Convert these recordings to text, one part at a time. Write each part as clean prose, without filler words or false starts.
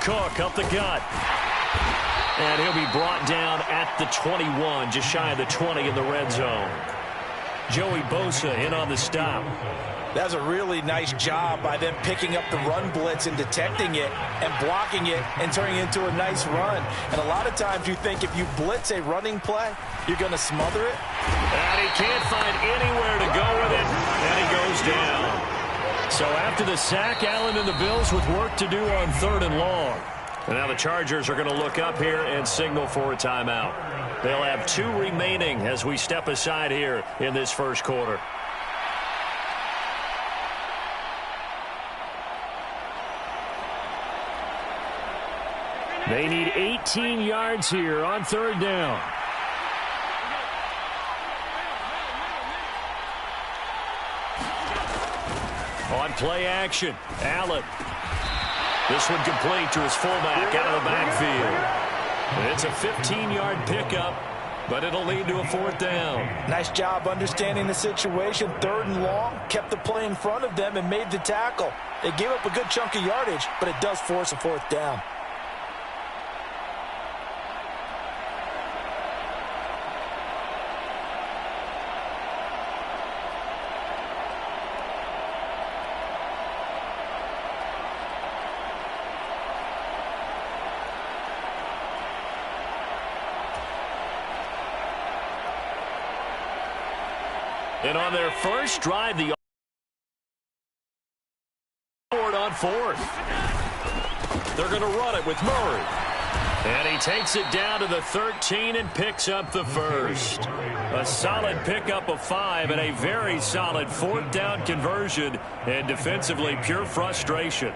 Cook up the gut. And he'll be brought down at the 21, just shy of the 20 in the red zone. Joey Bosa in on the stop. That's a really nice job by them picking up the run blitz and detecting it and blocking it and turning it into a nice run. And a lot of times you think if you blitz a running play, you're going to smother it. And he can't find anywhere to go with it, and he goes down. So after the sack, Allen and the Bills with work to do on 3rd and long. And now the Chargers are going to look up here and signal for a timeout. They'll have 2 remaining as we step aside here in this first quarter. They need 18 yards here on 3rd down. On play action, Allen. This one complete to his fullback out of the backfield. It's a 15-yard pickup, but it'll lead to a 4th down. Nice job understanding the situation. 3rd and long, kept the play in front of them and made the tackle. They gave up a good chunk of yardage, but it does force a 4th down. And on their first drive, the forward on 4th. They're going to run it with Murray. And he takes it down to the 13 and picks up the first. A solid pickup of 5 and a very solid 4th down conversion. And defensively, pure frustration.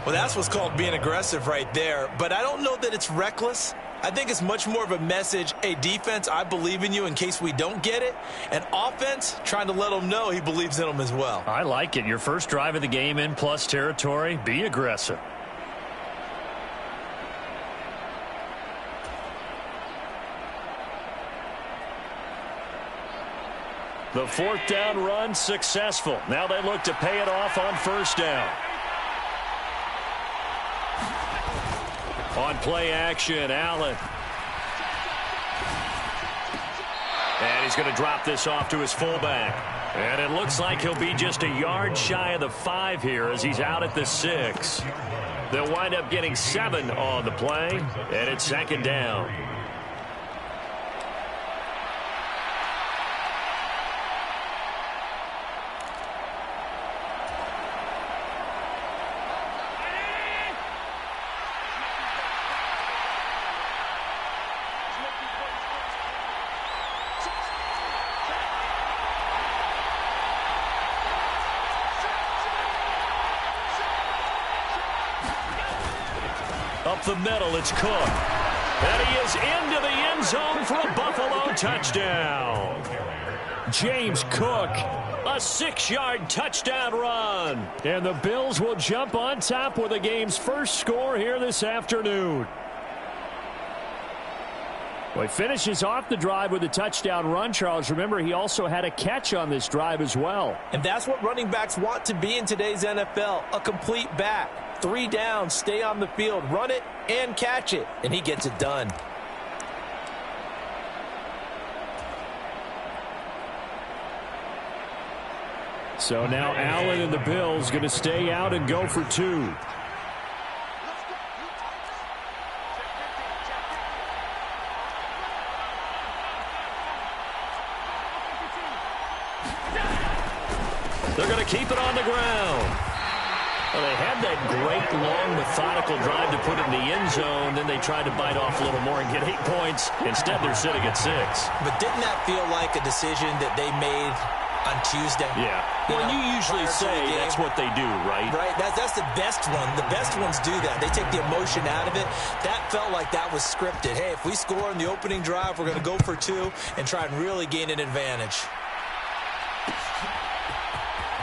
Well, that's what's called being aggressive right there. But I don't know that it's reckless. I think it's much more of a message, hey, defense, I believe in you in case we don't get it. And offense, trying to let them know he believes in them as well. I like it. Your first drive of the game in plus territory, be aggressive. The 4th down run successful. Now they look to pay it off on 1st down. On play action, Allen. And he's going to drop this off to his fullback. And it looks like he'll be just a yard shy of the 5 here as he's out at the 6. They'll wind up getting 7 on the play, and it's 2nd down. Up the middle, it's Cook. And he is into the end zone for a Buffalo touchdown. James Cook, a 6-yard touchdown run. And the Bills will jump on top with the game's first score here this afternoon. Well, he finishes off the drive with a touchdown run, Charles. Remember, he also had a catch on this drive as well. And that's what running backs want to be in today's NFL, a complete back. 3 down, stay on the field, run it and catch it, and he gets it done. So now Allen and the Bills going to stay out and go for 2. They're going to keep it on the ground. Well, they had that great, long, methodical drive to put it in the end zone. Then they tried to bite off a little more and get 8 points. Instead, they're sitting at 6. But didn't that feel like a decision that they made on Tuesday? Yeah. Well, you usually say that's what they do, right? Right. That's the best one. The best ones do that. They take the emotion out of it. That felt like that was scripted. Hey, if we score in the opening drive, we're going to go for 2 and try and really gain an advantage.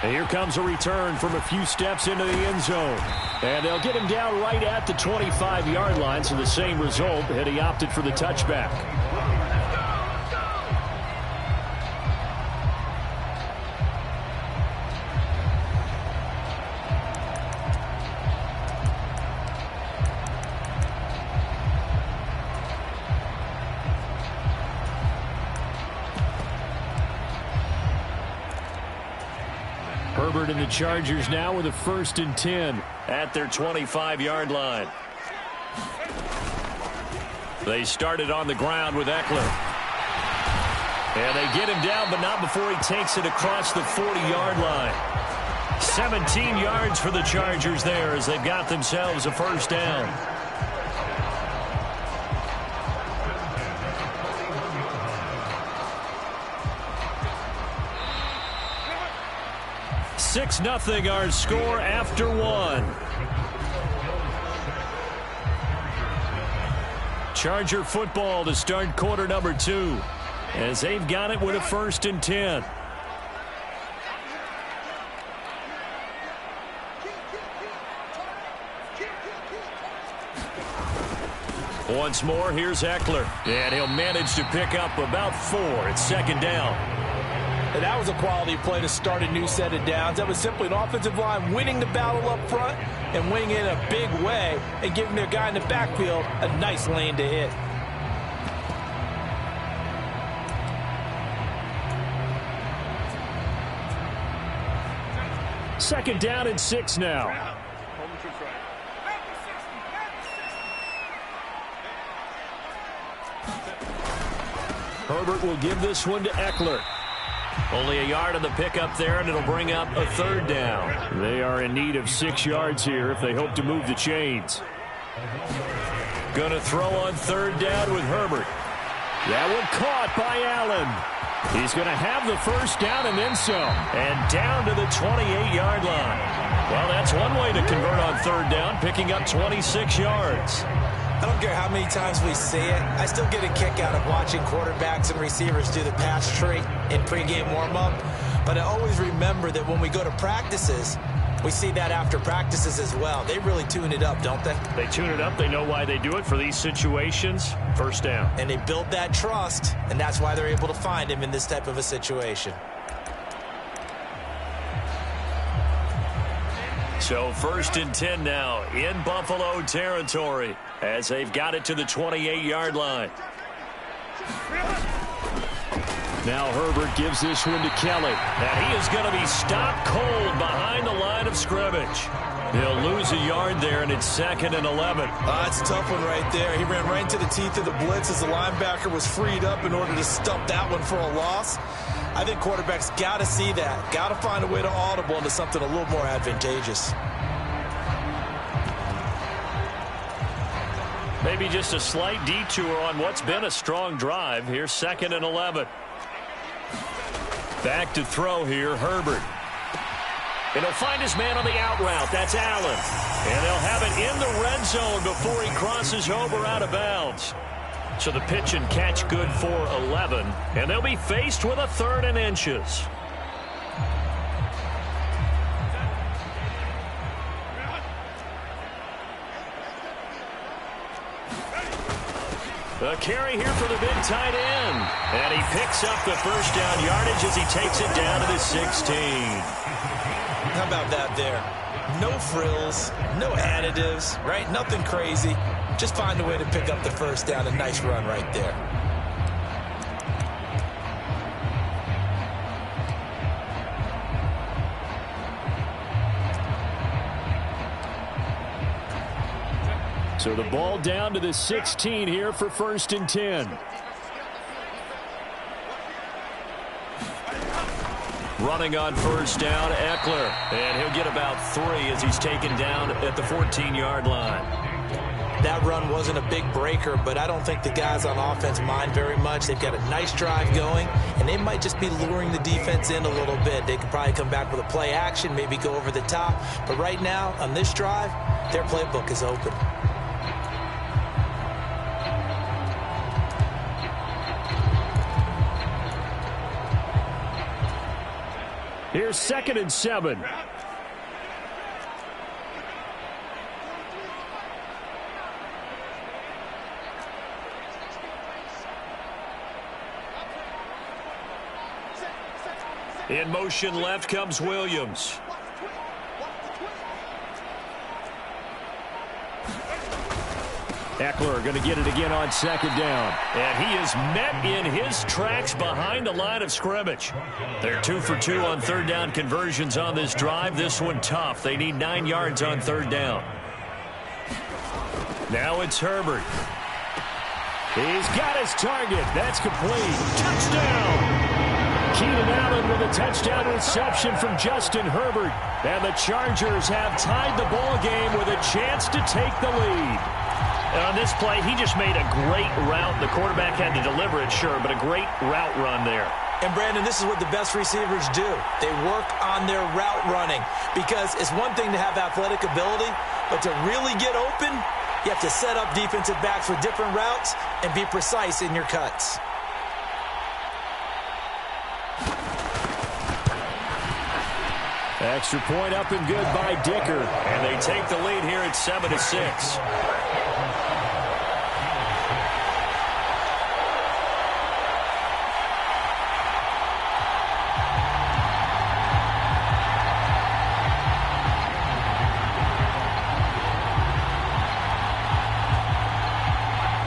And here comes a return from a few steps into the end zone. And they'll get him down right at the 25-yard line, so the same result, and he opted for the touchback. Herbert and the Chargers now with a 1st and 10 at their 25-yard line. They started on the ground with Eckler. And they get him down, but not before he takes it across the 40-yard line. 17 yards for the Chargers there as they've got themselves a 1st down. Six nothing our score after one. Charger football to start quarter number 2 as they've got it with a 1st and 10. Once more, here's Eckler. And he'll manage to pick up about 4 at 2nd down. And that was a quality play to start a new set of downs. That was simply an offensive line winning the battle up front and winning it in a big way and giving their guy in the backfield a nice lane to hit. Second down and 6 now. Herbert will give this one to Eckler. Only a yard on the pickup there, and it'll bring up a 3rd down. They are in need of 6 yards here if they hope to move the chains. Going to throw on 3rd down with Herbert. That one caught by Allen. He's going to have the 1st down and then some. And down to the 28-yard line. Well, that's one way to convert on 3rd down, picking up 26 yards. I don't care how many times we see it. I still get a kick out of watching quarterbacks and receivers do the pass tree in pregame warm-up. But I always remember that when we go to practices, we see that after practices as well. They really tune it up, don't they? They tune it up. They know why they do it for these situations. 1st down. And they build that trust, and that's why they're able to find him in this type of a situation. So 1st and 10 now in Buffalo territory as they've got it to the 28-yard line. Now Herbert gives this one to Kelly. And he is going to be stopped cold behind the line of scrimmage. They'll lose a yard there, and it's 2nd and 11. That's a tough one right there. He ran right into the teeth of the blitz as the linebacker was freed up in order to stump that one for a loss. I think quarterbacks got to see that. Got to find a way to audible into something a little more advantageous. Maybe just a slight detour on what's been a strong drive. Here's 2nd and 11. Back to throw here, Herbert. And he'll find his man on the out route. That's Allen. And they'll have it in the red zone before he crosses over out of bounds. So the pitch and catch good for 11. And they'll be faced with a 3rd and inches. A carry here for the big tight end. And he picks up the 1st down yardage as he takes it down to the 16. How about that there? No frills, no additives, right? Nothing crazy. Just find a way to pick up the 1st down. A nice run right there. So the ball down to the 16 here for 1st and 10. Running on 1st down, Eckler. And he'll get about 3 as he's taken down at the 14-yard line. That run wasn't a big breaker, but I don't think the guys on offense mind very much. They've got a nice drive going, and they might just be luring the defense in a little bit. They could probably come back with a play action, maybe go over the top. But right now, on this drive, their playbook is open. Here's 2nd and 7. In motion left comes Williams. Eckler going to get it again on second down. And he is met in his tracks behind the line of scrimmage. They're 2 for 2 on third down conversions on this drive. This one tough. They need 9 yards on third down. Now it's Herbert. He's got his target. That's complete. Touchdown! Keenan Allen with a touchdown reception from Justin Herbert. And the Chargers have tied the ball game with a chance to take the lead. And on this play, he just made a great route. The quarterback had to deliver it, sure, but a great route run there. And, Brandon, this is what the best receivers do. They work on their route running because it's one thing to have athletic ability, but to really get open, you have to set up defensive backs with different routes and be precise in your cuts. Extra point up and good by Dicker. And they take the lead here at 7-6.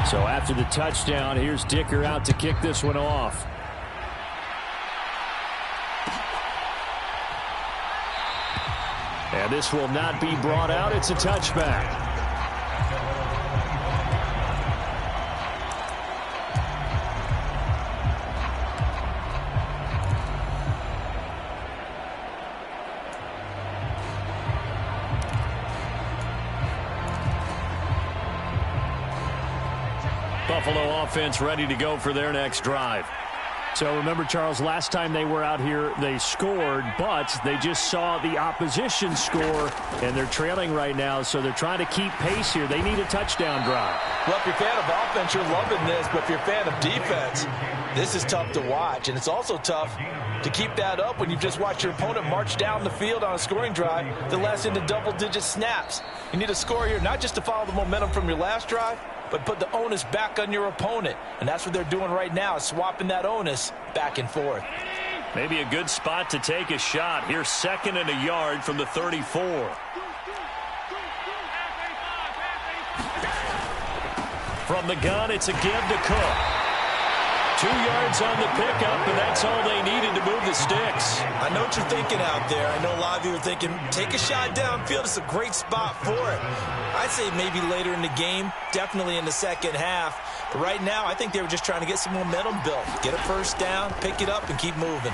So after the touchdown, here's Dicker out to kick this one off. And this will not be brought out. It's a touchback. Buffalo offense ready to go for their next drive. So remember, Charles, last time they were out here, they scored, but they just saw the opposition score, and they're trailing right now, so they're trying to keep pace here. They need a touchdown drive. Well, if you're a fan of offense, you're loving this, but if you're a fan of defense, this is tough to watch, and it's also tough to keep that up when you've just watched your opponent march down the field on a scoring drive that lasts into double-digit snaps. You need a score here, not just to follow the momentum from your last drive, but put the onus back on your opponent. And that's what they're doing right now, swapping that onus back and forth. Maybe a good spot to take a shot. Here's 2nd and a yard from the 34. From the gun, it's a give to Cook. 2 yards on the pickup, and that's all they needed to move the sticks. I know what you're thinking out there. I know a lot of you are thinking, take a shot downfield. It's a great spot for it. I'd say maybe later in the game, definitely in the second half. But right now, I think they were just trying to get some momentum built. Get a first down, pick it up, and keep moving.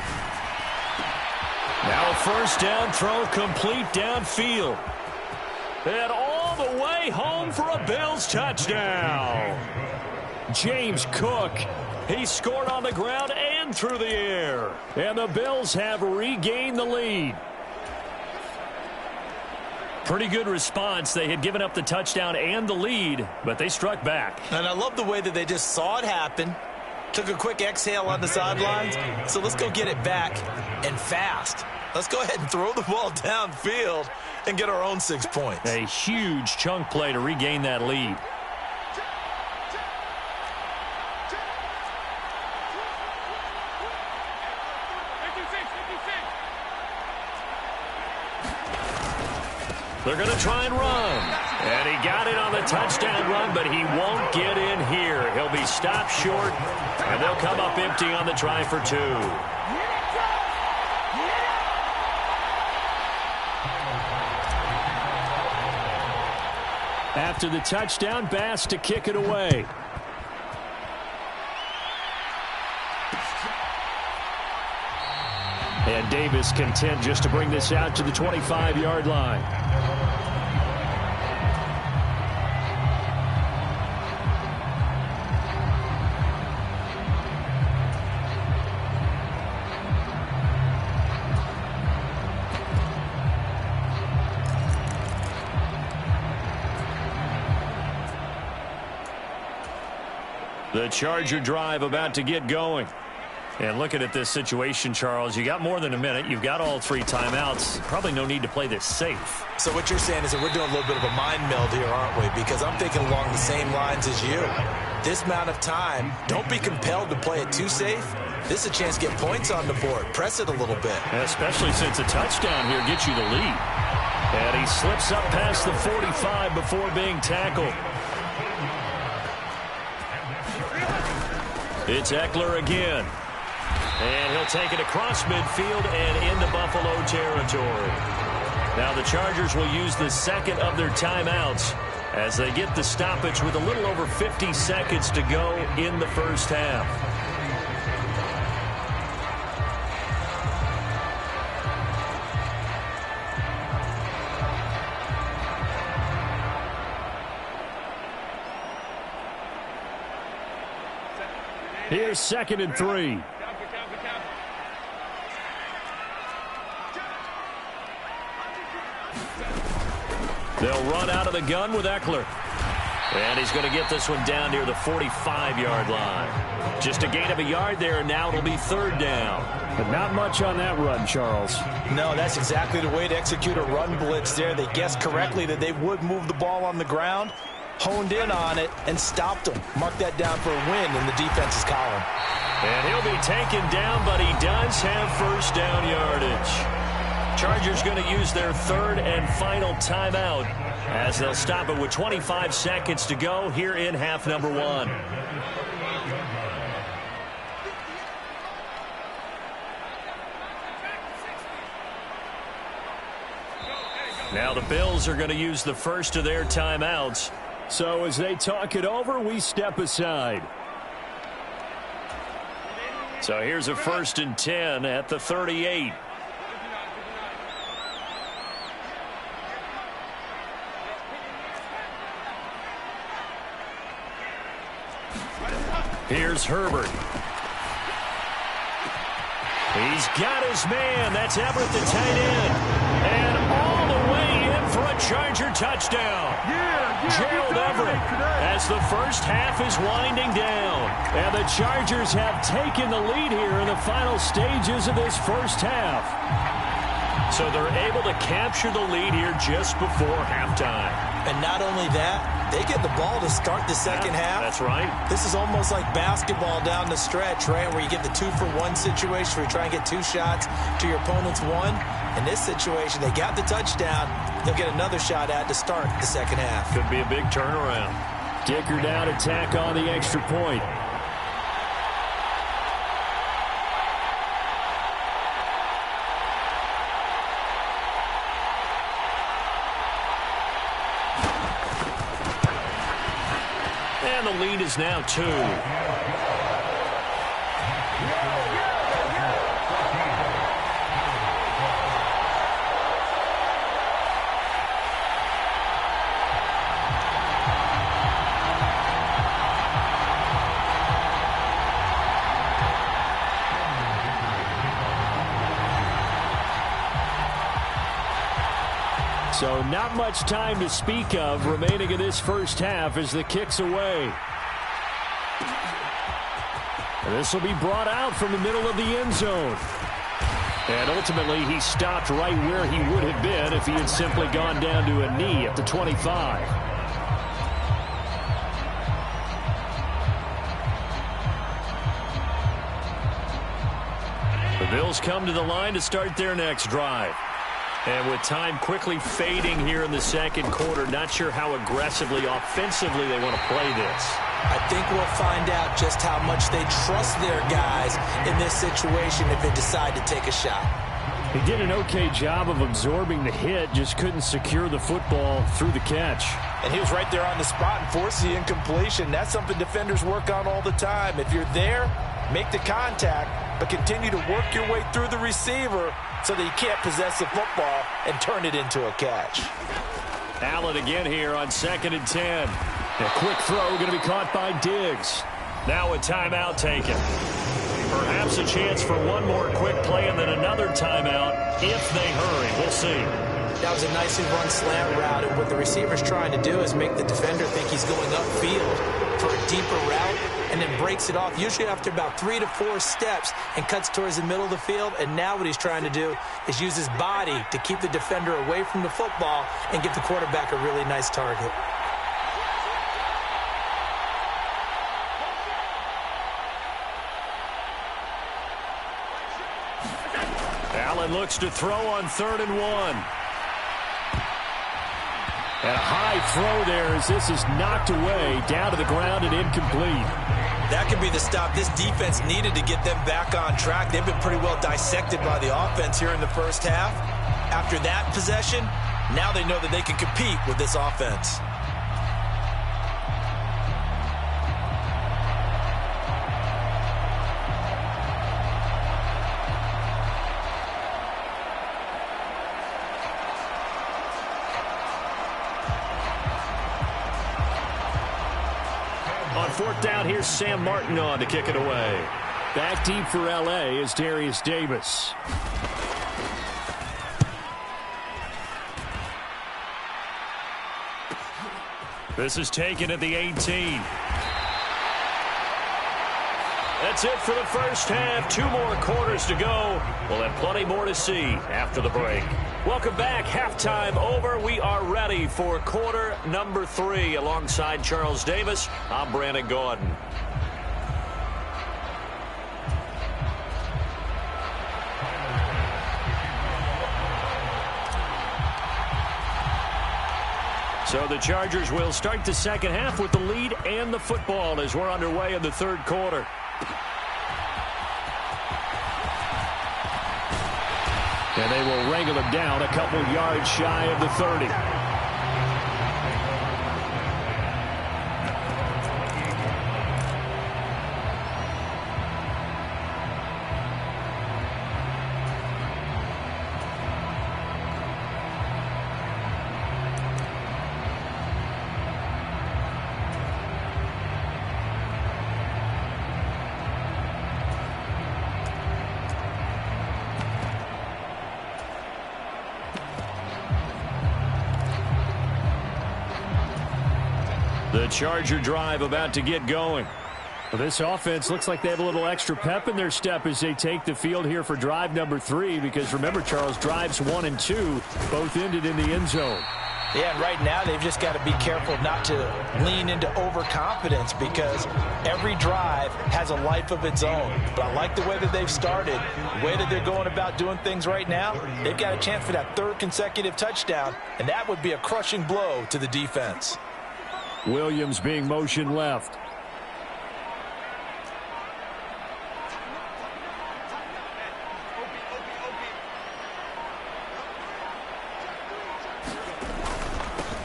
Now a first down throw complete downfield. And all the way home for a Bills touchdown. James Cook. He scored on the ground and through the air. And the Bills have regained the lead. Pretty good response. They had given up the touchdown and the lead, but they struck back. And I love the way that they just saw it happen, took a quick exhale on the sidelines. So let's go get it back and fast. Let's go ahead and throw the ball downfield and get our own 6 points. A huge chunk play to regain that lead. They're going to try and run. And he got it on the touchdown run, but he won't get in here. He'll be stopped short, and they'll come up empty on the try for 2. After the touchdown, Bass to kick it away. And Davis content just to bring this out to the 25-yard line. The Charger drive about to get going. And looking at this situation, Charles, you got more than a minute. You've got all 3 timeouts. Probably no need to play this safe. So what you're saying is that we're doing a little bit of a mind meld here, aren't we? Because I'm thinking along the same lines as you. This amount of time, don't be compelled to play it too safe. This is a chance to get points on the board. Press it a little bit. Especially since a touchdown here gets you the lead. And he slips up past the 45 before being tackled. It's Ekeler again. And he'll take it across midfield and into Buffalo territory. Now the Chargers will use the second of their timeouts as they get the stoppage with a little over 50 seconds to go in the first half. Here's 2nd and 3. They'll run out of the gun with Ekeler. And he's going to get this one down near the 45-yard line. Just a gain of a yard there, and now it'll be 3rd down. But not much on that run, Charles. No, that's exactly the way to execute a run blitz there. They guessed correctly that they would move the ball on the ground, honed in on it, and stopped them. Mark that down for a win in the defense's column. And he'll be taken down, but he does have first down yardage. Chargers going to use their 3rd and final timeout as they'll stop it with 25 seconds to go here in half number 1. Now the Bills are going to use the first of their timeouts. So as they talk it over, we step aside. So here's a 1st and 10 at the 38. Here's Herbert. He's got his man. That's Everett, the tight end. And all the way in for a Charger touchdown. Gerald Everett as the first half is winding down. And the Chargers have taken the lead here in the final stages of this first half. So they're able to capture the lead here just before halftime. And not only that, they get the ball to start the second half. That's right. This is almost like basketball down the stretch, right, where you get the 2-for-1 situation where you try and get 2 shots to your opponent's 1. In this situation, they got the touchdown. They'll get another shot at to start the second half. Could be a big turnaround. Dicker down to tack on the extra point. And the lead is now 2. So not much time to speak of remaining in this first half as the kick's away. And this will be brought out from the middle of the end zone. And ultimately, he stopped right where he would have been if he had simply gone down to a knee at the 25. The Bills come to the line to start their next drive. And with time quickly fading here in the second quarter, not sure how aggressively, offensively they want to play this. I think we'll find out just how much they trust their guys in this situation if they decide to take a shot. He did an okay job of absorbing the hit, just couldn't secure the football through the catch. And he was right there on the spot and forced the incompletion. That's something defenders work on all the time. If you're there, make the contact, but continue to work your way through the receiver so that you can't possess the football and turn it into a catch. Allen again here on 2nd and 10. A quick throw going to be caught by Diggs. Now a timeout taken. Perhaps a chance for one more quick play and then another timeout if they hurry. We'll see. That was a nicely run slant route, and what the receiver's trying to do is make the defender think he's going upfield for a deeper route and then breaks it off, usually after about 3 to 4 steps, and cuts towards the middle of the field. And now what he's trying to do is use his body to keep the defender away from the football and give the quarterback a really nice target. Allen looks to throw on 3rd and 1. And a high throw there as this is knocked away, down to the ground and incomplete. That could be the stop this defense needed to get them back on track. They've been pretty well dissected by the offense here in the first half. After that possession, now they know that they can compete with this offense. On fourth down, here's Sam Martin on to kick it away. Back deep for L.A. is Darius Davis. This is taken at the 18. That's it for the first half. 2 more quarters to go. We'll have plenty more to see after the break. Welcome back. Halftime over. We are ready for quarter number 3. Alongside Charles Davis, I'm Brandon Gaudin. So the Chargers will start the second half with the lead and the football as we're underway in the third quarter. And they will wrangle him down a couple yards shy of the 30. The Charger drive about to get going. Well, this offense looks like they have a little extra pep in their step as they take the field here for drive number 3, because remember, Charles, drives 1 and 2 both ended in the end zone. Yeah, and right now they've just got to be careful not to lean into overconfidence, because every drive has a life of its own. But I like the way that they've started, the way that they're going about doing things right now. They've got a chance for that 3rd consecutive touchdown, and that would be a crushing blow to the defense. Williams being motion left.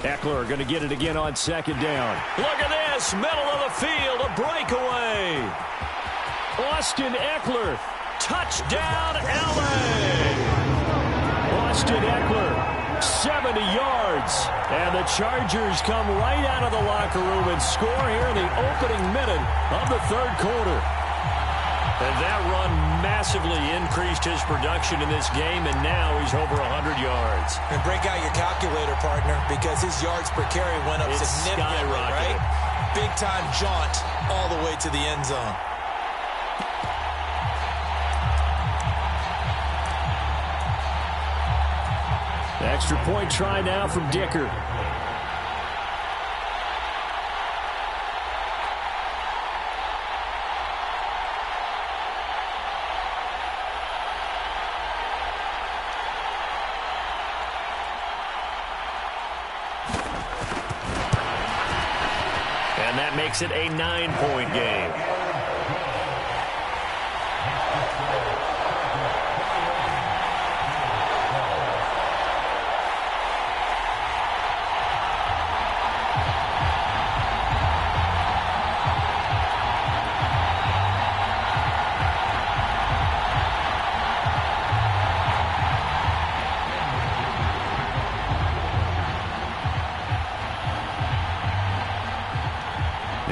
Eckler going to get it again on second down. Look at this, middle of the field, a breakaway. Austin Eckler, touchdown LA. Austin Eckler, 70 yards. And the Chargers come right out of the locker room and score here in the opening minute of the third quarter. And that run massively increased his production in this game, and now he's over 100 yards. And break out your calculator, partner, because his yards per carry went up significantly, right? Big-time jaunt all the way to the end zone. Extra point try now from Dicker. And that makes it a 9-point game.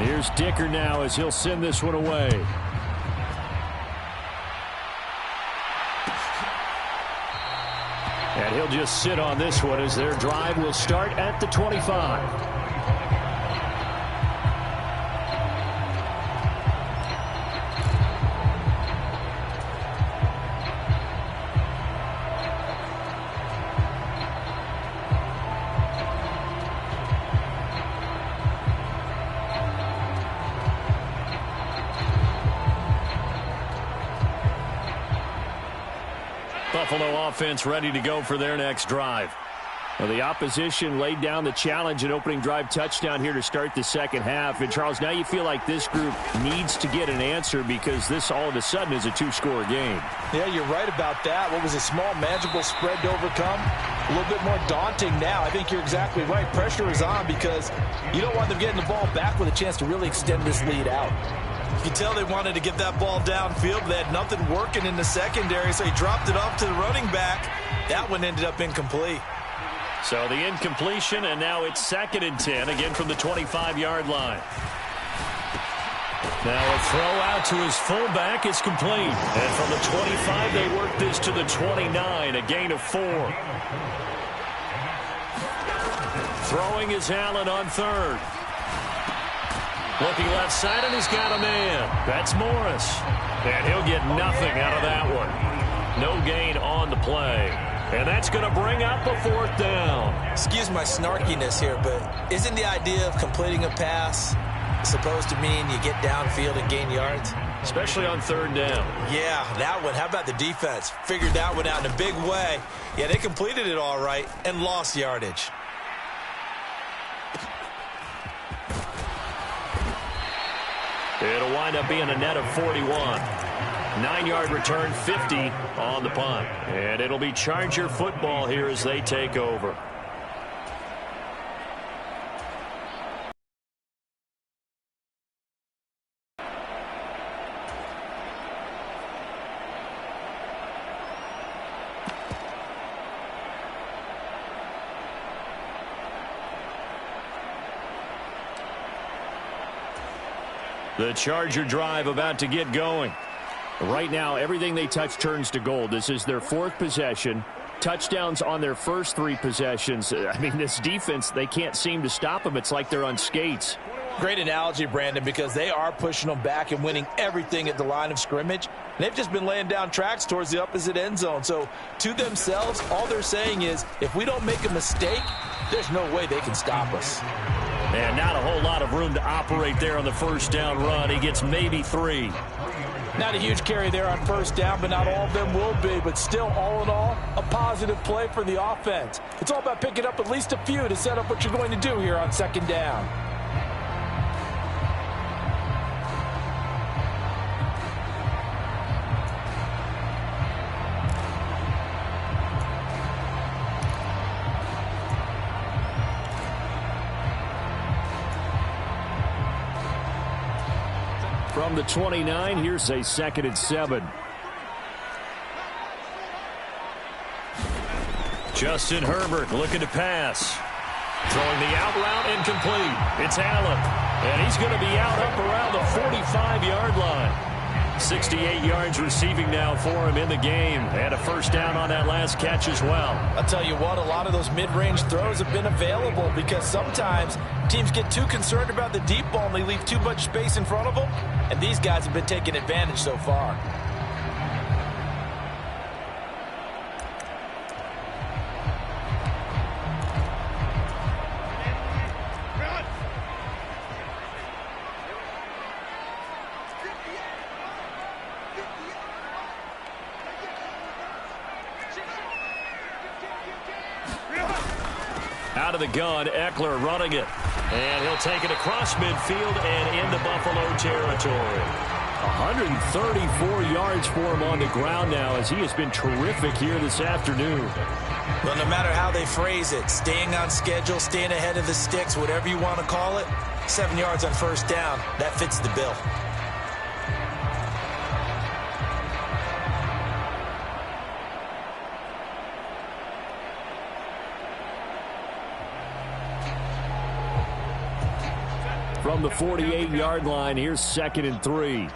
Here's Dicker now as he'll send this one away. And he'll just sit on this one as their drive will start at the 25. Buffalo offense ready to go for their next drive. Well, the opposition laid down the challenge and opening drive touchdown here to start the second half. And, Charles, now you feel like this group needs to get an answer because this all of a sudden is a two-score game. Yeah, you're right about that. What was a small, manageable spread to overcome? A little bit more daunting now. I think you're exactly right. Pressure is on because you don't want them getting the ball back with a chance to really extend this lead out. You can tell they wanted to get that ball downfield. They had nothing working in the secondary, so he dropped it off to the running back. That one ended up incomplete. So the incompletion, and now it's 2nd and 10, again from the 25-yard line. Now a throw out to his fullback is complete. And from the 25, they work this to the 29, a gain of 4. Throwing is Allen on 3rd. Looking left side, and he's got a man. That's Morris. And he'll get nothing out of that one. No gain on the play. And that's going to bring up a 4th down. Excuse my snarkiness here, but isn't the idea of completing a pass supposed to mean you get downfield and gain yards? Especially on 3rd down. Yeah, that one. How about the defense? Figured that one out in a big way. Yeah, they completed it all right and lost yardage. It'll wind up being a net of 41. 9-yard return, 50 on the punt. And it'll be Charger football here as they take over. The Charger drive about to get going. Right now, everything they touch turns to gold. This is their 4th possession. Touchdowns on their first 3 possessions. I mean, this defense, they can't seem to stop them. It's like they're on skates. Great analogy, Brandon, because they are pushing them back and winning everything at the line of scrimmage. They've just been laying down tracks towards the opposite end zone. So to themselves, all they're saying is, if we don't make a mistake, there's no way they can stop us. And not a whole lot of room to operate there on the first down run. He gets maybe 3. Not a huge carry there on 1st down, but not all of them will be. But still, all in all, a positive play for the offense. It's all about picking up at least a few to set up what you're going to do here on 2nd down. From the 29, here's a 2nd and 7. Justin Herbert looking to pass. Throwing the out route incomplete. It's Allen. And he's going to be out up around the 45-yard line. 68 yards receiving now for him in the game. And a 1st down on that last catch as well. I'll tell you what, a lot of those mid-range throws have been available because sometimes teams get too concerned about the deep ball and they leave too much space in front of them. And these guys have been taking advantage so far. Out of the gun, Eckler running it. And he'll take it across midfield and into Buffalo territory. 134 yards for him on the ground now as he has been terrific here this afternoon. Well, no matter how they phrase it, staying on schedule, staying ahead of the sticks, whatever you want to call it, 7 yards on 1st down, that fits the bill. From the 48-yard line, here's 2nd and 3.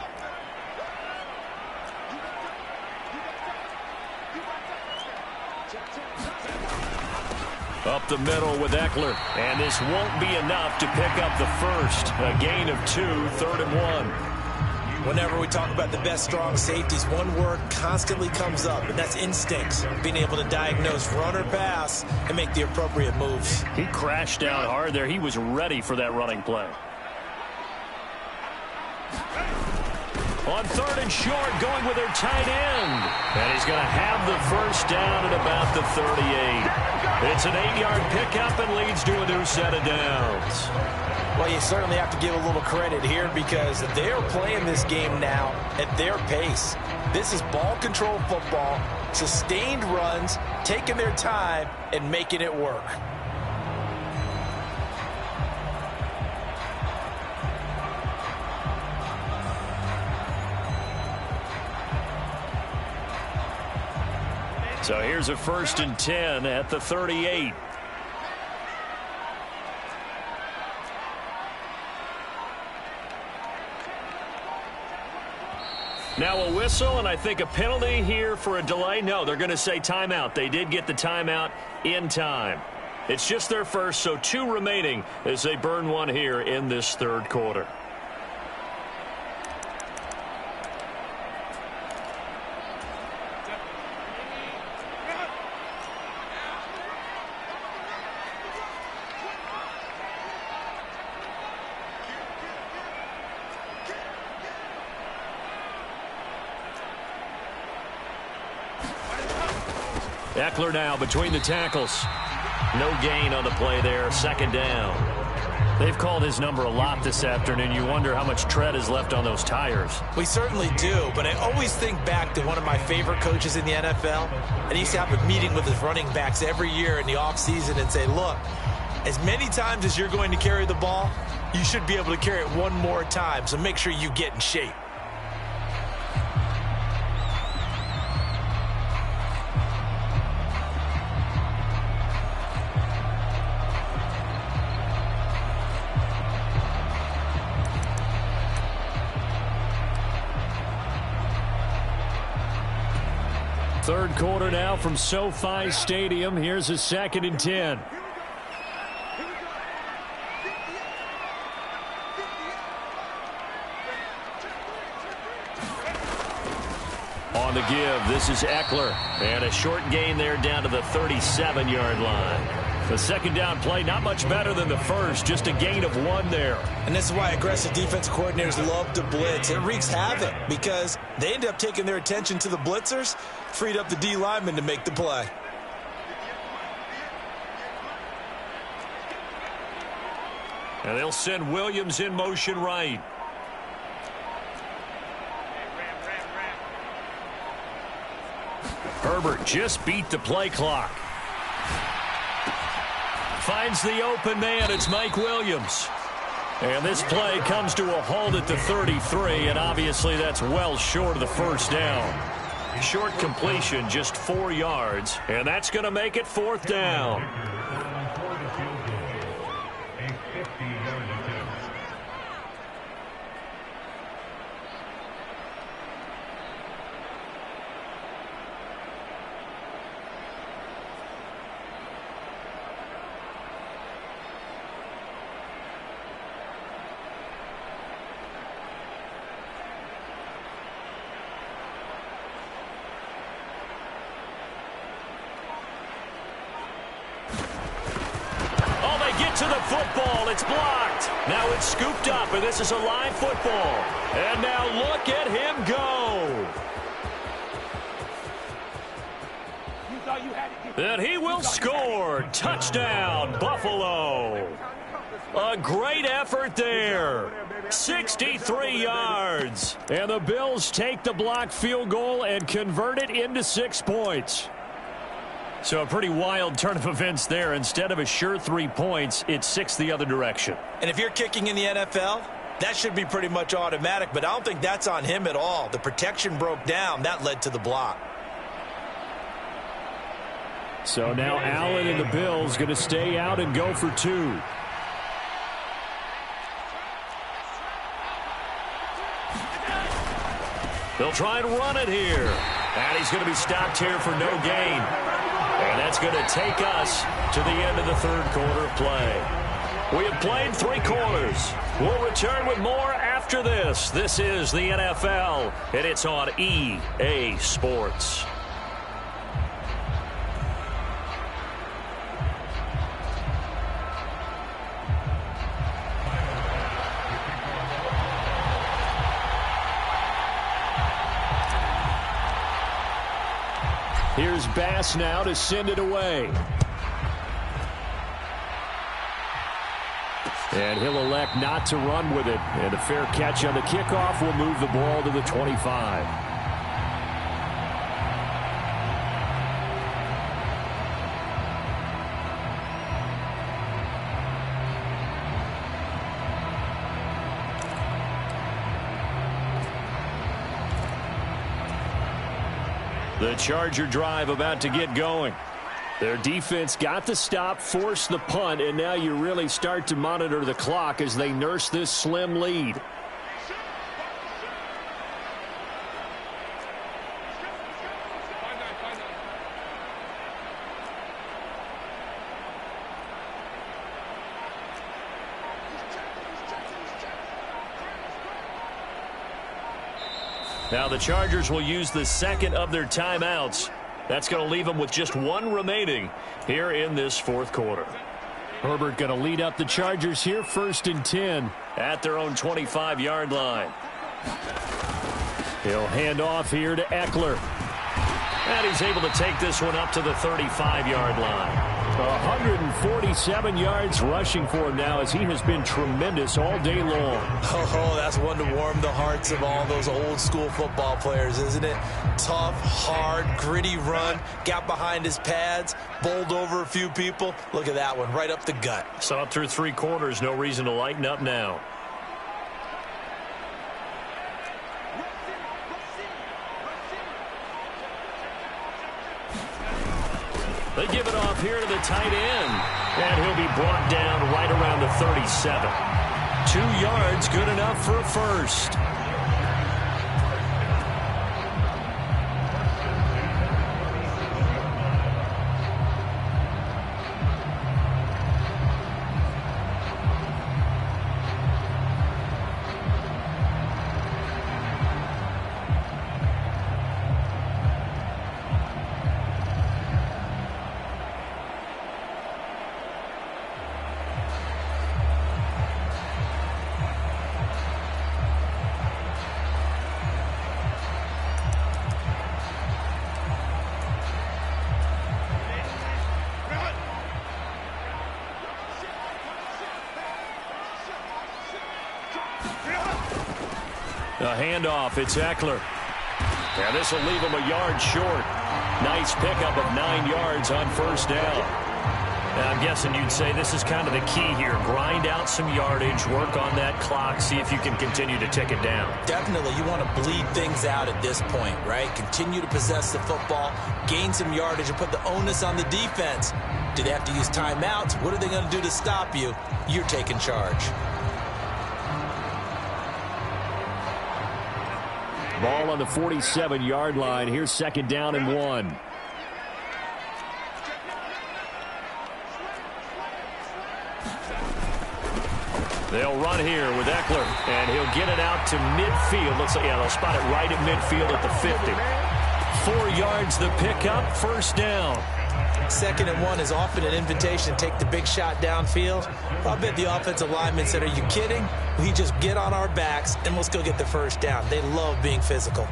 Up the middle with Eckler. And this won't be enough to pick up the 1st. A gain of 2, 3rd and 1. Whenever we talk about the best strong safeties, one word constantly comes up, and that's instincts. Being able to diagnose run or pass and make the appropriate moves. He crashed down hard there. He was ready for that running play. On 3rd and short, going with their tight end. And he's going to have the first down at about the 38. It's an 8-yard pickup and leads to a new set of downs. Well, you certainly have to give a little credit here because they're playing this game now at their pace. This is ball control football, sustained runs, taking their time, and making it work. So here's a 1st and 10 at the 38. Now a whistle, and I think a penalty here for a delay. No, they're going to say timeout. They did get the timeout in time. It's just their first, so 2 remaining as they burn one here in this 3rd quarter. Eckler now between the tackles. No gain on the play there. 2nd down. They've called his number a lot this afternoon. You wonder how much tread is left on those tires. We certainly do, but I always think back to one of my favorite coaches in the NFL. And he used to have a meeting with his running backs every year in the offseason and say, look, as many times as you're going to carry the ball, you should be able to carry it one more time, so make sure you get in shape. Third quarter now from SoFi Stadium. Here's a 2nd and 10. On the give, this is Eckler. And a short gain there down to the 37-yard line. The 2nd down play, not much better than the first, just a gain of 1 there. And this is why aggressive defense coordinators love to blitz. It wreaks havoc because they end up taking their attention to the blitzers, freed up the D lineman to make the play. And they'll send Williams in motion right. Herbert just beat the play clock. Finds the open man. It's Mike Williams. And this play comes to a halt at the 33, and obviously that's well short of the first down. Short completion, just 4 yards, and that's going to make it 4th down. To the football, it's blocked. Now it's scooped up, and this is a live football. And now look at him go. And he will score. Touchdown, Buffalo. A great effort there. 63 yards. And the Bills take the blocked field goal and convert it into 6 points. So a pretty wild turn of events there. Instead of a sure 3 points, it's 6 the other direction. And if you're kicking in the NFL, that should be pretty much automatic, but I don't think that's on him at all. The protection broke down. That led to the block. So now Allen and the Bills going to stay out and go for 2. They'll try and run it here. And he's going to be stopped here for no gain. And that's going to take us to the end of the 3rd quarter of play. We have played 3 quarters. We'll return with more after this. This is the NFL, and it's on EA Sports. Here's Bass now to send it away. And he'll elect not to run with it. And a fair catch on the kickoff will move the ball to the 25. The Charger drive about to get going. Their defense got the stop, forced the punt, and now you really start to monitor the clock as they nurse this slim lead. Now the Chargers will use the second of their timeouts. That's going to leave them with just one remaining here in this fourth quarter. Herbert going to lead up the Chargers here, 1st and 10 at their own 25-yard line. He'll hand off here to Eckler. And he's able to take this one up to the 35-yard line. 147 yards rushing for him now as he has been tremendous all day long. Oh, that's one to warm the hearts of all those old-school football players, isn't it? Tough, hard, gritty run, got behind his pads, bowled over a few people. Look at that one, right up the gut. Saw it through 3 quarters, no reason to lighten up now. They give it off here to the tight end. And he'll be brought down right around the 37. 2 yards, good enough for a first. A handoff, it's Eckler. And this will leave him a yard short. Nice pickup of 9 yards on first down. Now, I'm guessing you'd say this is kind of the key here. Grind out some yardage, work on that clock, see if you can continue to tick it down. Definitely, you want to bleed things out at this point, right? Continue to possess the football, gain some yardage, and put the onus on the defense. Do they have to use timeouts? What are they going to do to stop you? You're taking charge. Ball on the 47-yard line. Here's 2nd down and 1. They'll run here with Eckler, and he'll get it out to midfield. Looks like, yeah, they'll spot it right at midfield at the 50. 4 yards the pickup, first down. 2nd and 1 is often an invitation to take the big shot downfield. I bet the offensive lineman said, are you kidding? We just get on our backs and let's go get the first down. They love being physical.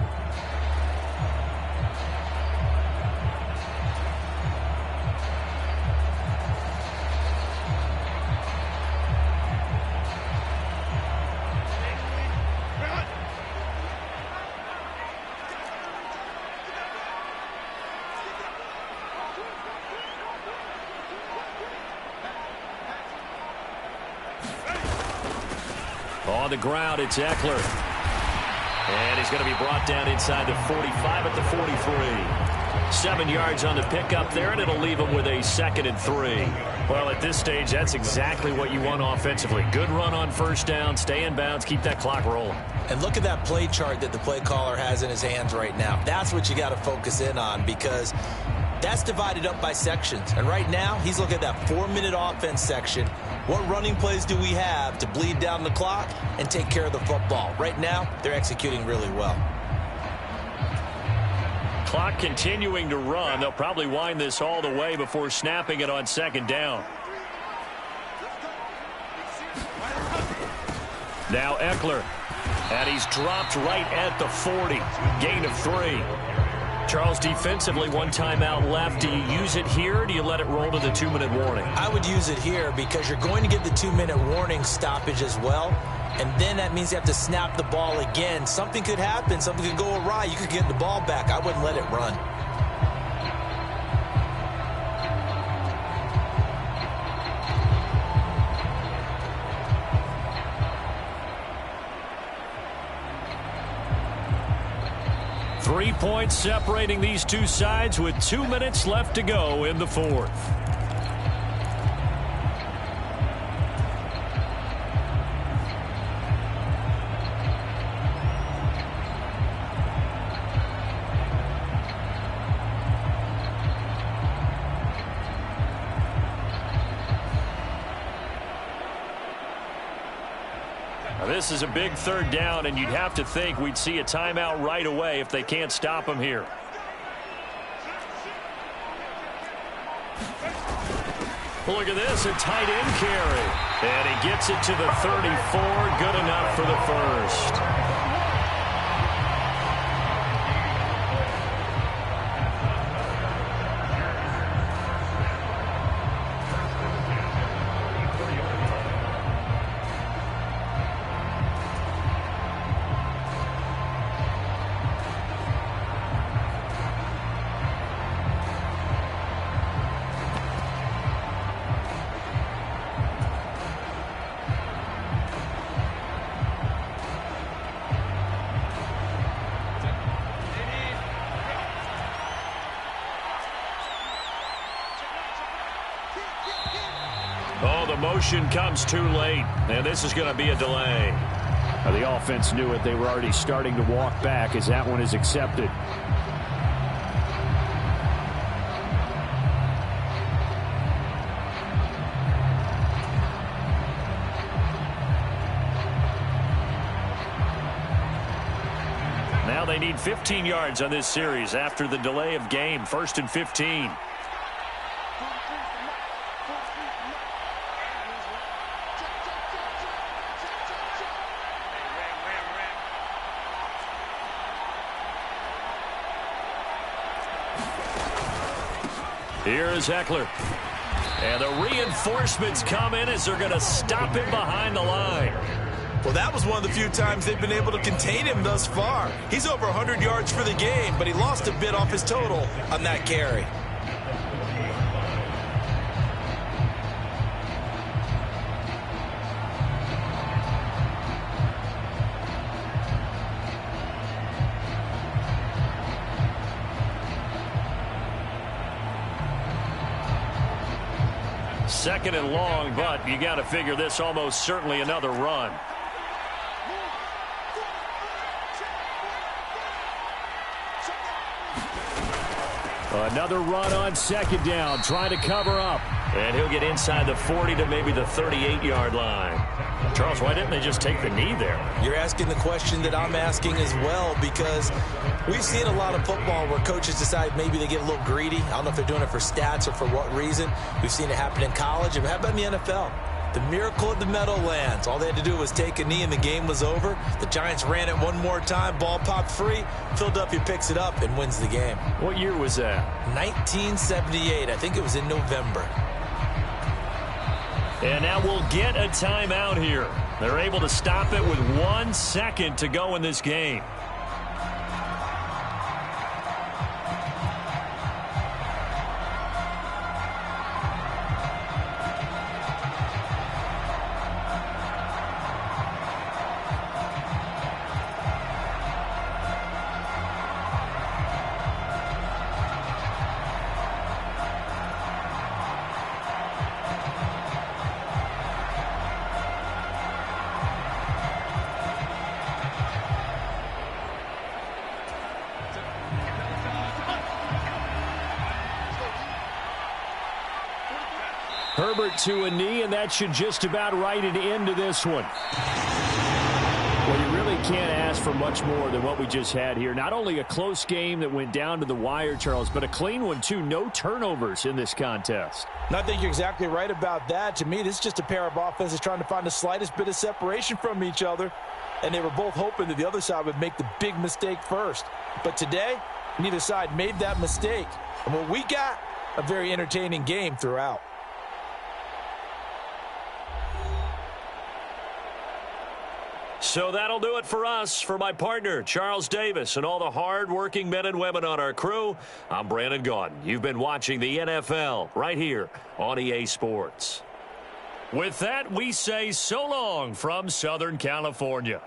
On the ground, it's Eckler. And he's going to be brought down inside the 45 at the 43. 7 yards on the pickup there, and it'll leave him with a 2nd and 3. Well, at this stage, that's exactly what you want offensively. Good run on first down, stay in bounds, keep that clock rolling. And look at that play chart that the play caller has in his hands right now. That's what you got to focus in on, because that's divided up by sections. And right now, he's looking at that 4-minute offense section. What running plays do we have to bleed down the clock and take care of the football? Right now, they're executing really well. Clock continuing to run. They'll probably wind this all the way before snapping it on 2nd down. Now Eckler. And he's dropped right at the 40. Gain of 3. Charles, defensively, one timeout left. Do you use it here, or do you let it roll to the 2-minute warning? I would use it here because you're going to get the 2-minute warning stoppage as well. And then that means you have to snap the ball again. Something could happen. Something could go awry. You could get the ball back. I wouldn't let it run. Three points separating these two sides with 2 minutes left to go in the fourth. This is a big third down, and you'd have to think we'd see a timeout right away if they can't stop him here. Look at this, a tight end carry. And he gets it to the 34. Good enough for the first. Oh, the motion comes too late, and this is going to be a delay. The offense knew it. They were already starting to walk back as that one is accepted. Now they need 15 yards on this series after the delay of game. 1st and 15. Here is Ekeler. And the reinforcements come in as they're going to stop him behind the line. Well, that was one of the few times they've been able to contain him thus far. He's over 100 yards for the game, but he lost a bit off his total on that carry. Second and long, but you got to figure this almost certainly another run. Another run on second down, trying to cover up. And he'll get inside the 40 to maybe the 38-yard line. Charles, why didn't they just take the knee there? You're asking the question that I'm asking as well, because we've seen a lot of football where coaches decide maybe they get a little greedy. I don't know if they're doing it for stats or for what reason. We've seen it happen in college. And how about in the NFL? The miracle of the Meadowlands. All they had to do was take a knee and the game was over. The Giants ran it one more time. Ball popped free. Philadelphia picks it up and wins the game. What year was that? 1978. I think it was in November. And now we'll get a timeout here. They're able to stop it with 1 second to go in this game. Herbert to a knee, and that should just about write it into this one. Well, you really can't ask for much more than what we just had here. Not only a close game that went down to the wire, Charles, but a clean one, too. No turnovers in this contest. And I think you're exactly right about that. To me, this is just a pair of offenses trying to find the slightest bit of separation from each other. And they were both hoping that the other side would make the big mistake first. But today, Neither side made that mistake. And what we got, a very entertaining game throughout. So that'll do it for us. For my partner, Charles Davis, and all the hard-working men and women on our crew, I'm Brandon Gaudin. You've been watching the NFL right here on EA Sports. With that, we say so long from Southern California.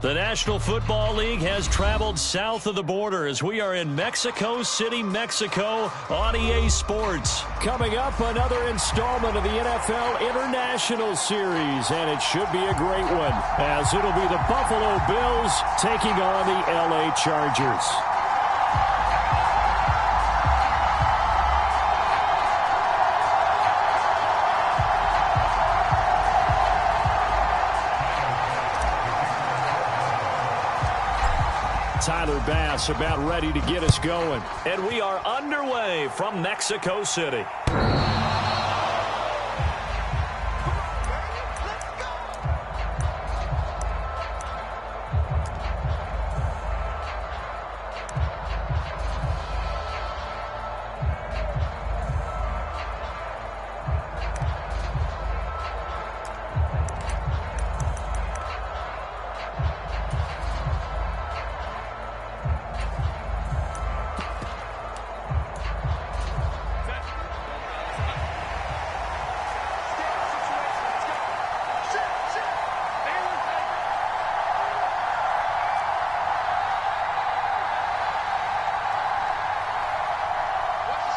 The National Football League has traveled south of the border as we are in Mexico City, Mexico on EA Sports. Coming up, another installment of the NFL International Series, and it should be a great one, as it'll be the Buffalo Bills taking on the LA Chargers. Tyler Bass about ready to get us going. And we are underway from Mexico City.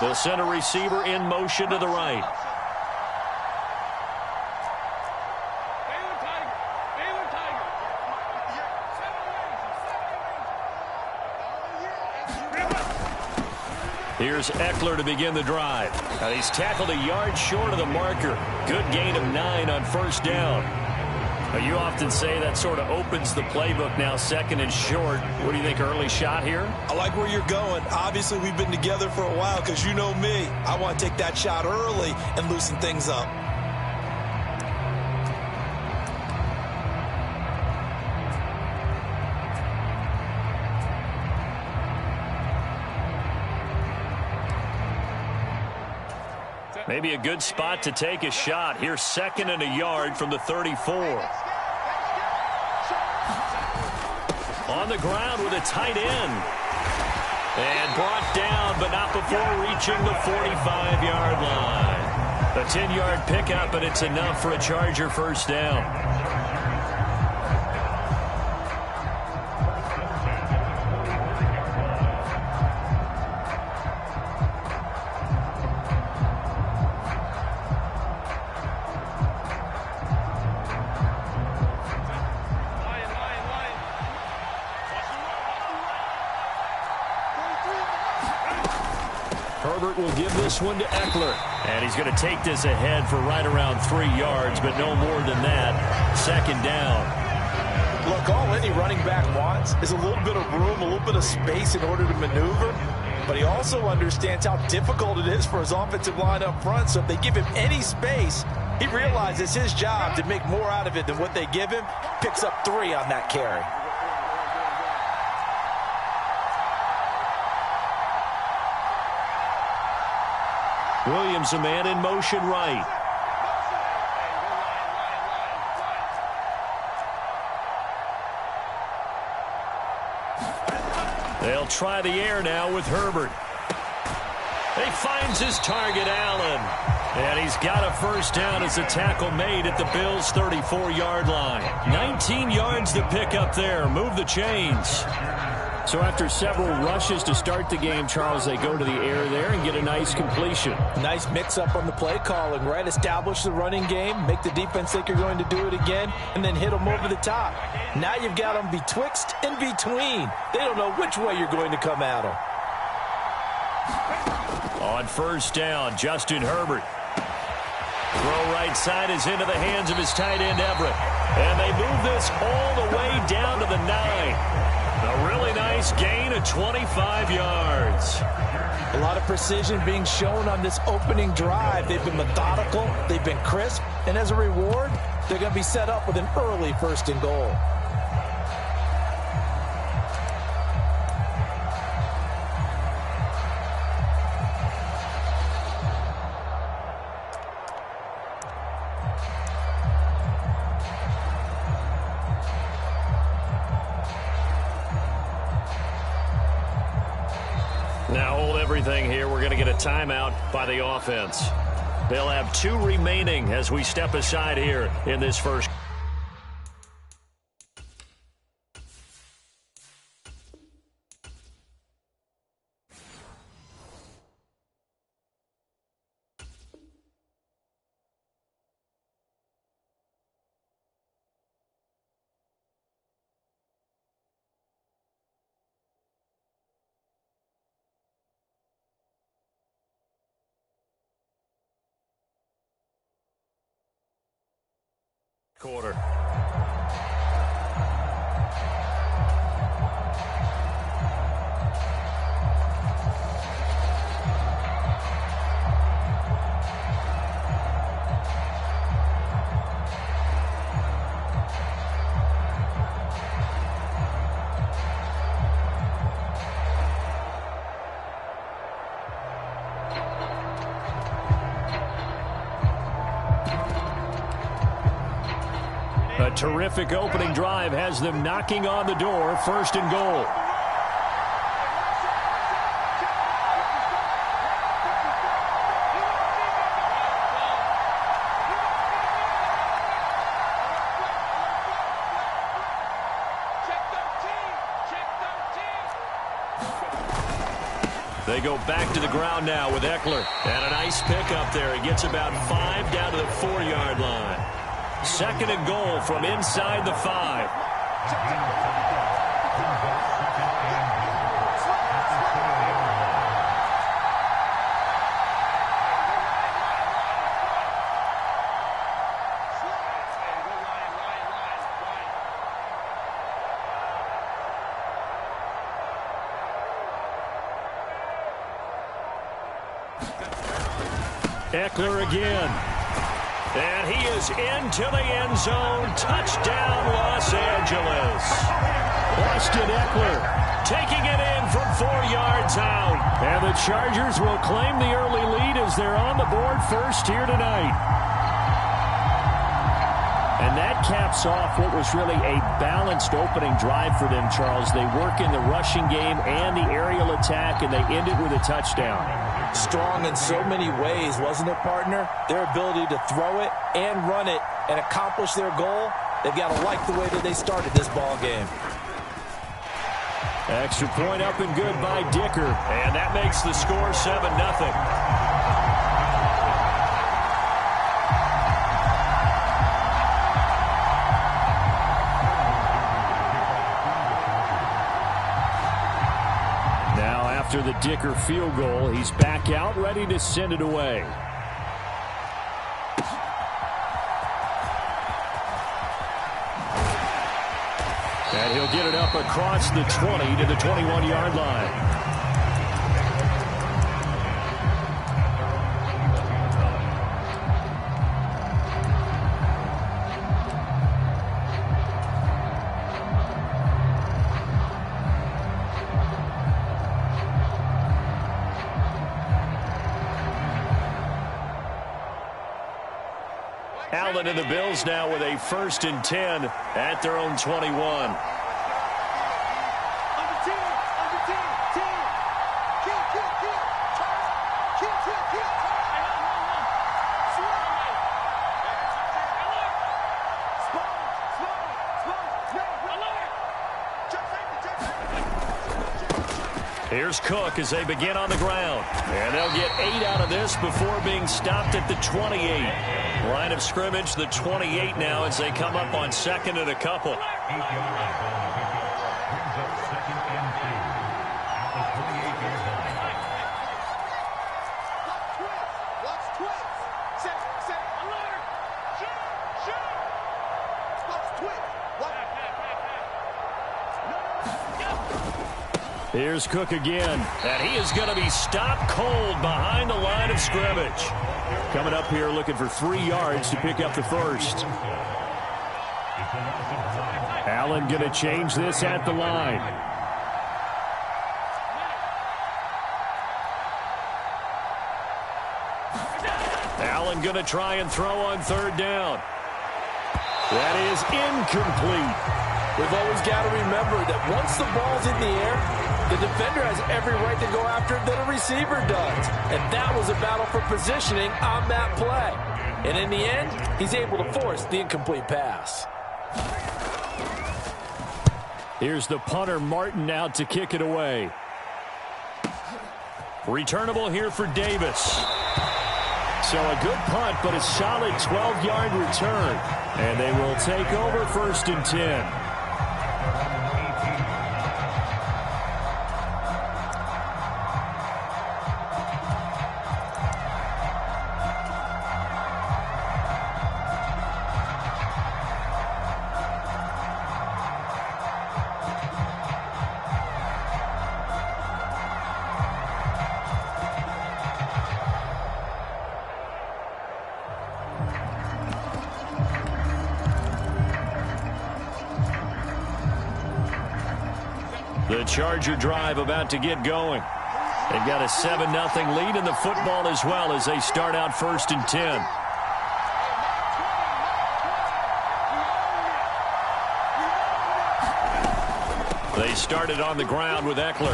The center receiver in motion to the right. Here's Ekeler to begin the drive. Now he's tackled a yard short of the marker. Good gain of 9 on first down. Now you often say that sort of opens the playbook now, second and short. What do you think, early shot here? I like where you're going. Obviously, we've been together for a while because you know me. I want to take that shot early and loosen things up. Maybe a good spot to take a shot. Here's second and a yard from the 34. On the ground with a tight end. And brought down, but not before reaching the 45-yard line. A 10-yard pickup, and it's enough for a Charger first down. Herbert will give this one to Ekeler. And he's going to take this ahead for right around 3 yards, but no more than that. Second down. Look, all any running back wants is a little bit of room, a little bit of space in order to maneuver. But he also understands how difficult it is for his offensive line up front. So if they give him any space, he realizes his job to make more out of it than what they give him. Picks up 3 on that carry. Williams, a man in motion right. They'll try the air now with Herbert. He finds his target, Allen. And he's got a first down as the tackle made at the Bills' 34-yard line. 19 yards to pick up there. Move the chains. So after several rushes to start the game, Charles, they go to the air there and get a nice completion. Nice mix-up on the play calling, right? Establish the running game, make the defense think you're going to do it again, and then hit them over the top. Now you've got them betwixt and between. They don't know which way you're going to come at them. On first down, Justin Herbert. Throw right side is into the hands of his tight end, Everett. And they move this all the way down to the 9. A really nice gain of 25 yards. A lot of precision being shown on this opening drive. They've been methodical, they've been crisp, and as a reward, they're going to be set up with an early first and goal. Now hold everything here. We're going to get a timeout by the offense. They'll have 2 remaining as we step aside here in this first. quarter. A terrific opening drive has them knocking on the door, 1st and goal. They go back to the ground now with Eckler. And a nice pickup there. He gets about 5 down to the 4-yard line. 2nd and goal from inside the 5. Eckler again. And he is into the end zone. Touchdown, Los Angeles. Austin Eckler taking it in from 4 yards out. And the Chargers will claim the early lead as they're on the board first here tonight. And that caps off what was really a balanced opening drive for them, Charles. They work in the rushing game and the aerial attack, and they end it with a touchdown. Strong in so many ways, wasn't it, partner? Their ability to throw it and run it and accomplish their goal, they've got to like the way that they started this ball game. Extra point up and good by Dicker. And that makes the score 7-0. After the Dicker field goal, he's back out, ready to send it away. And he'll get it up across the 20 to the 21-yard line. Allen and the Bills now with a 1st and 10 at their own 21. Here's Cook as they begin on the ground. And they'll get 8 out of this before being stopped at the 28. Line of scrimmage, the 28 now as they come up on 2nd and a couple. Here's Cook again, and he is going to be stopped cold behind the line of scrimmage. Coming up here looking for 3 yards to pick up the 1st. Allen going to change this at the line. Allen going to try and throw on 3rd down. That is incomplete. We've always got to remember that once the ball's in the air, the defender has every right to go after it that a receiver does. And that was a battle for positioning on that play. And in the end, he's able to force the incomplete pass. Here's the punter, Martin, out to kick it away. Returnable here for Davis. So a good punt, but a solid 12-yard return. And they will take over 1st and 10. The Charger drive about to get going. They've got a 7-0 lead in the football as well as they start out 1st and 10. They started on the ground with Eckler.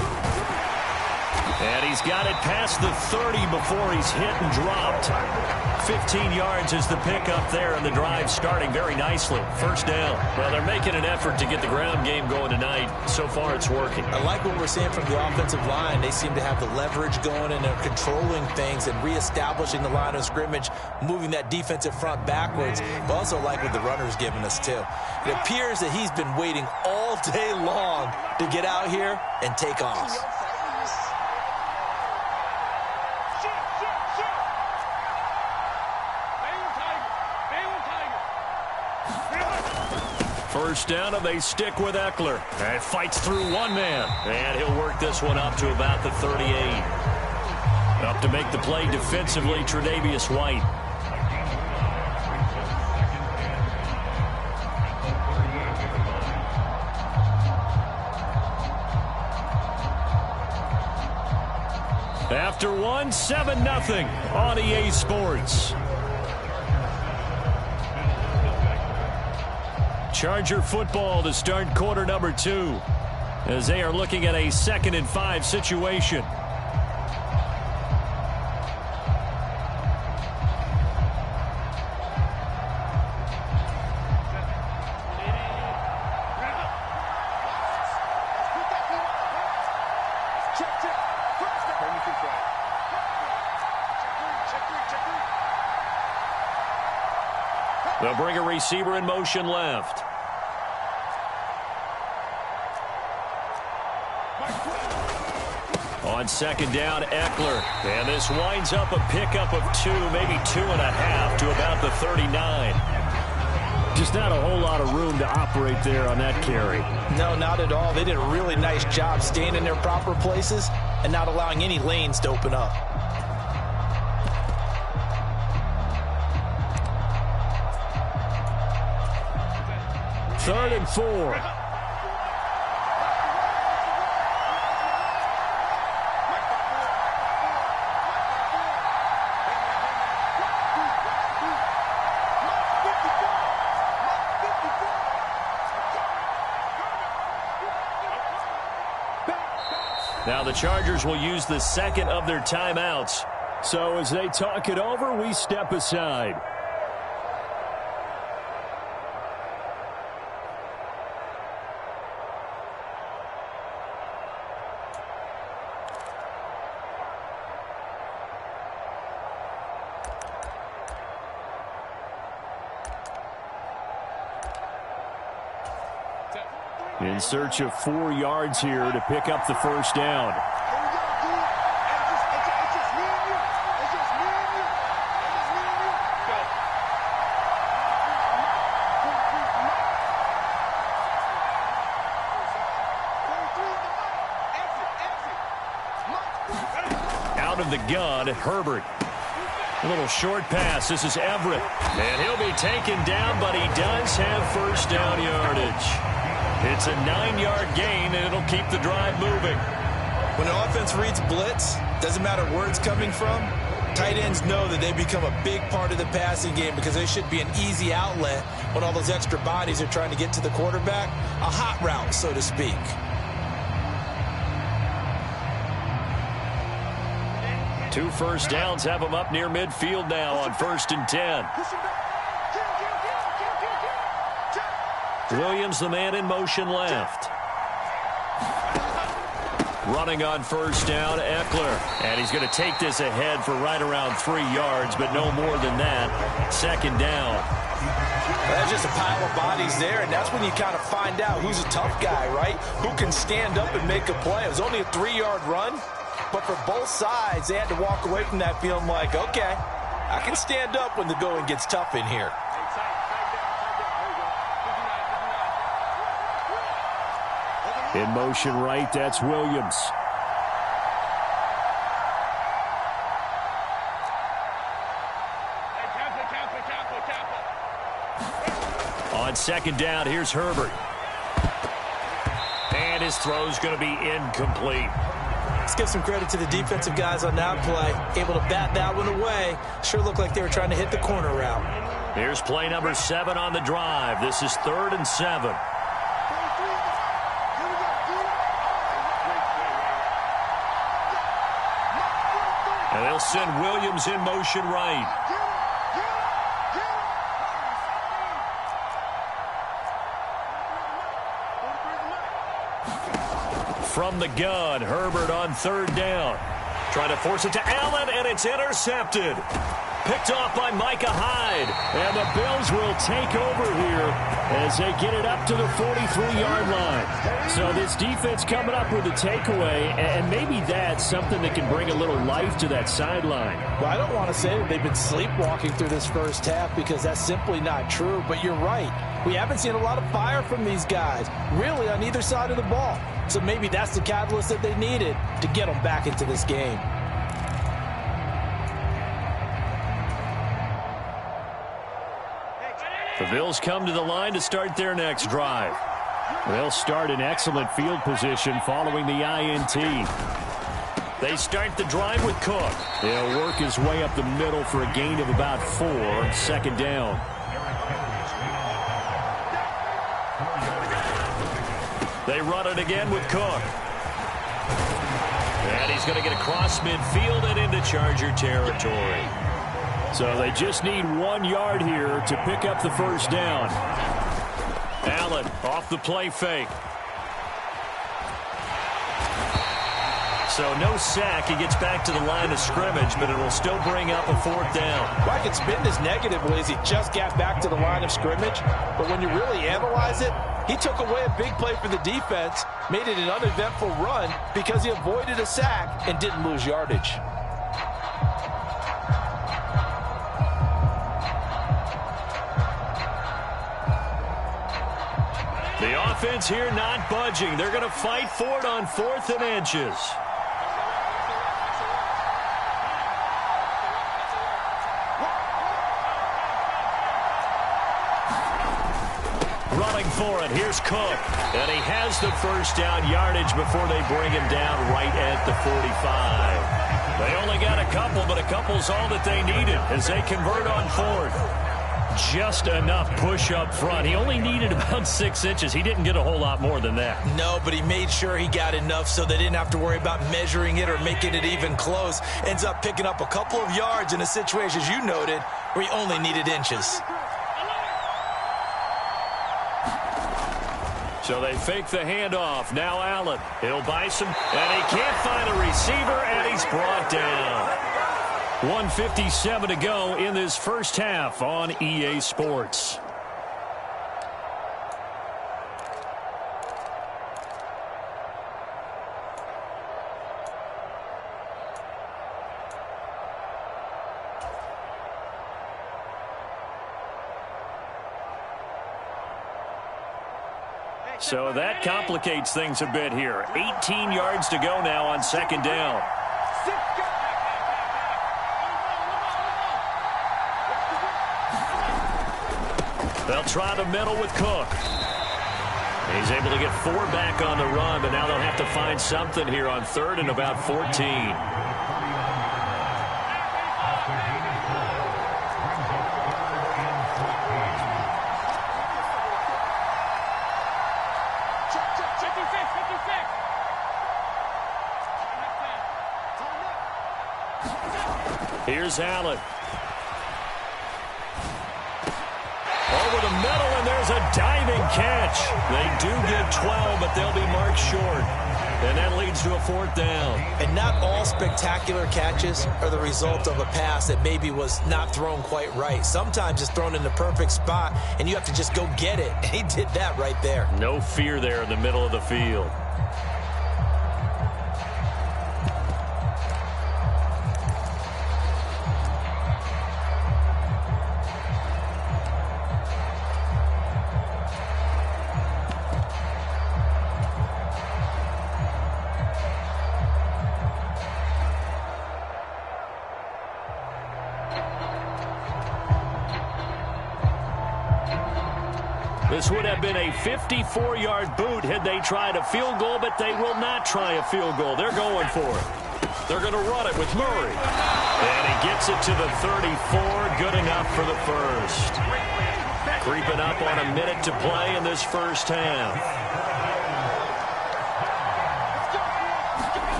And he's got it past the 30 before he's hit and dropped. 15 yards is the pickup there, and the drive starting very nicely. 1st down. Well, they're making an effort to get the ground game going tonight. So far, it's working. I like what we're seeing from the offensive line. They seem to have the leverage going, and they're controlling things and reestablishing the line of scrimmage, moving that defensive front backwards. But also like what the runner's giving us, too. It appears that he's been waiting all day long to get out here and take off. First down, and they stick with Eckler. And fights through one man. And he'll work this one up to about the 38. Up to make the play defensively, Tre'Davious White. After one, 7-0 on EA Sports. Charger football to start quarter number 2 as they are looking at a 2nd and 5 situation. They'll bring a receiver in motion left. On 2nd down, Eckler. And this winds up a pickup of 2, maybe 2.5 to about the 39. Just not a whole lot of room to operate there on that carry. No, not at all. They did a really nice job staying in their proper places and not allowing any lanes to open up. Third and 4. Now the Chargers will use the 2nd of their timeouts. So as they talk it over, we step aside. In search of 4 yards here to pick up the 1st down. Out of the gun, Herbert. A little short pass. This is Everett. And he'll be taken down, but he does have 1st down yardage. It's a 9-yard gain, and it'll keep the drive moving. When an offense reads blitz, doesn't matter where it's coming from, tight ends know that they become a big part of the passing game because they should be an easy outlet when all those extra bodies are trying to get to the quarterback. A hot route, so to speak. Two 1st downs have them up near midfield now on 1st and 10. Williams, the man in motion left. Running on 1st down, Eckler. And he's going to take this ahead for right around 3 yards, but no more than that. 2nd down. That's just a pile of bodies there, and that's when you kind of find out who's a tough guy, right? Who can stand up and make a play. It was only a 3-yard run, but for both sides, they had to walk away from that feeling like, okay, I can stand up when the going gets tough in here. In motion right, that's Williams. On 2nd down, here's Herbert. And And his throw's going to be incomplete. Let's give some credit to the defensive guys on that play. Able to bat that one away. Sure looked like they were trying to hit the corner route. Here's play number 7 on the drive. This is 3rd and 7. And they'll send Williams in motion right. From the gun, Herbert on 3rd down. Trying to force it to Allen, and it's intercepted. Picked off by Micah Hyde. And the Bills will take over here as they get it up to the 43-yard line. So this defense coming up with a takeaway, and maybe that's something that can bring a little life to that sideline. Well, I don't want to say that they've been sleepwalking through this first half because that's simply not true, but you're right. We haven't seen a lot of fire from these guys, really on either side of the ball. So maybe that's the catalyst that they needed to get them back into this game. The Bills come to the line to start their next drive. They'll start in excellent field position following the INT. They start the drive with Cook. He'll work his way up the middle for a gain of about 4 on 2nd down. They run it again with Cook. And he's going to get across midfield and into Charger territory. So they just need 1 yard here to pick up the first down. Allen off the play fake. So no sack. He gets back to the line of scrimmage, but it will still bring up a 4th down. Well, I can spin this negatively as he just got back to the line of scrimmage. But when you really analyze it, he took away a big play for the defense, made it an uneventful run because he avoided a sack and didn't lose yardage. The offense here not budging. They're going to fight for it on 4th and inches. Running for it. Here's Cook. And he has the first down yardage before they bring him down right at the 45. They only got a couple, but a couple's all that they needed as they convert on 4th. Just enough push up front. He only needed about 6 inches. He didn't get a whole lot more than that. No, but he made sure he got enough so they didn't have to worry about measuring it or making it even close. Ends up picking up a couple of yards in a situation, as you noted, where he only needed inches. So they fake the handoff. Now Allen. He'll buy some, and he can't find a receiver, and he's brought down. 1:57 to go in this first half on EA Sports. So that complicates things a bit here. 18 yards to go now on 2nd down. They'll try the middle with Cook. He's able to get 4 back on the run, but now they'll have to find something here on 3rd and about 14. Here's Allen. Over the middle, and there's a diving catch. They do get 12, but they'll be marked short. And that leads to a 4th down. And not all spectacular catches are the result of a pass that maybe was not thrown quite right. Sometimes it's thrown in the perfect spot, and you have to just go get it. And he did that right there. No fear there in the middle of the field. This would have been a 54-yard boot had they tried a field goal, but they will not try a field goal. They're going for it. They're going to run it with Murray. And he gets it to the 34. Good enough for the first. Creeping up on a minute to play in this first half.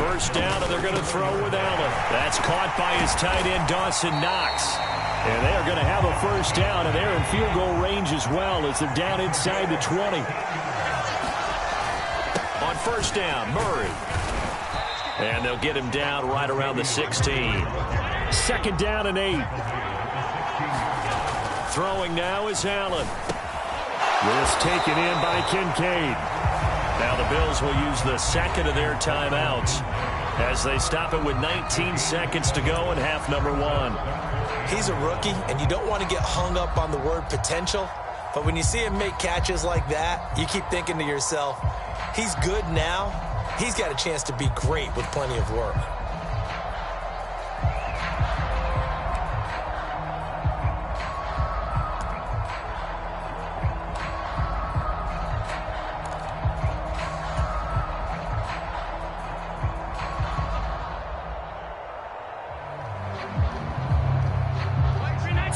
First down, and they're going to throw with Allen. That's caught by his tight end, Dawson Knox. And they are going to have a first down, and they're in field goal range as well as they're down inside the 20. On first down, Murray. And they'll get him down right around the 16. Second down and 8. Throwing now is Allen. This taken in by Kincaid. Now the Bills will use the second of their timeouts as they stop it with 19 seconds to go in half number 1. He's a rookie, and you don't want to get hung up on the word potential. But when you see him make catches like that, you keep thinking to yourself, he's good now. He's got a chance to be great with plenty of work.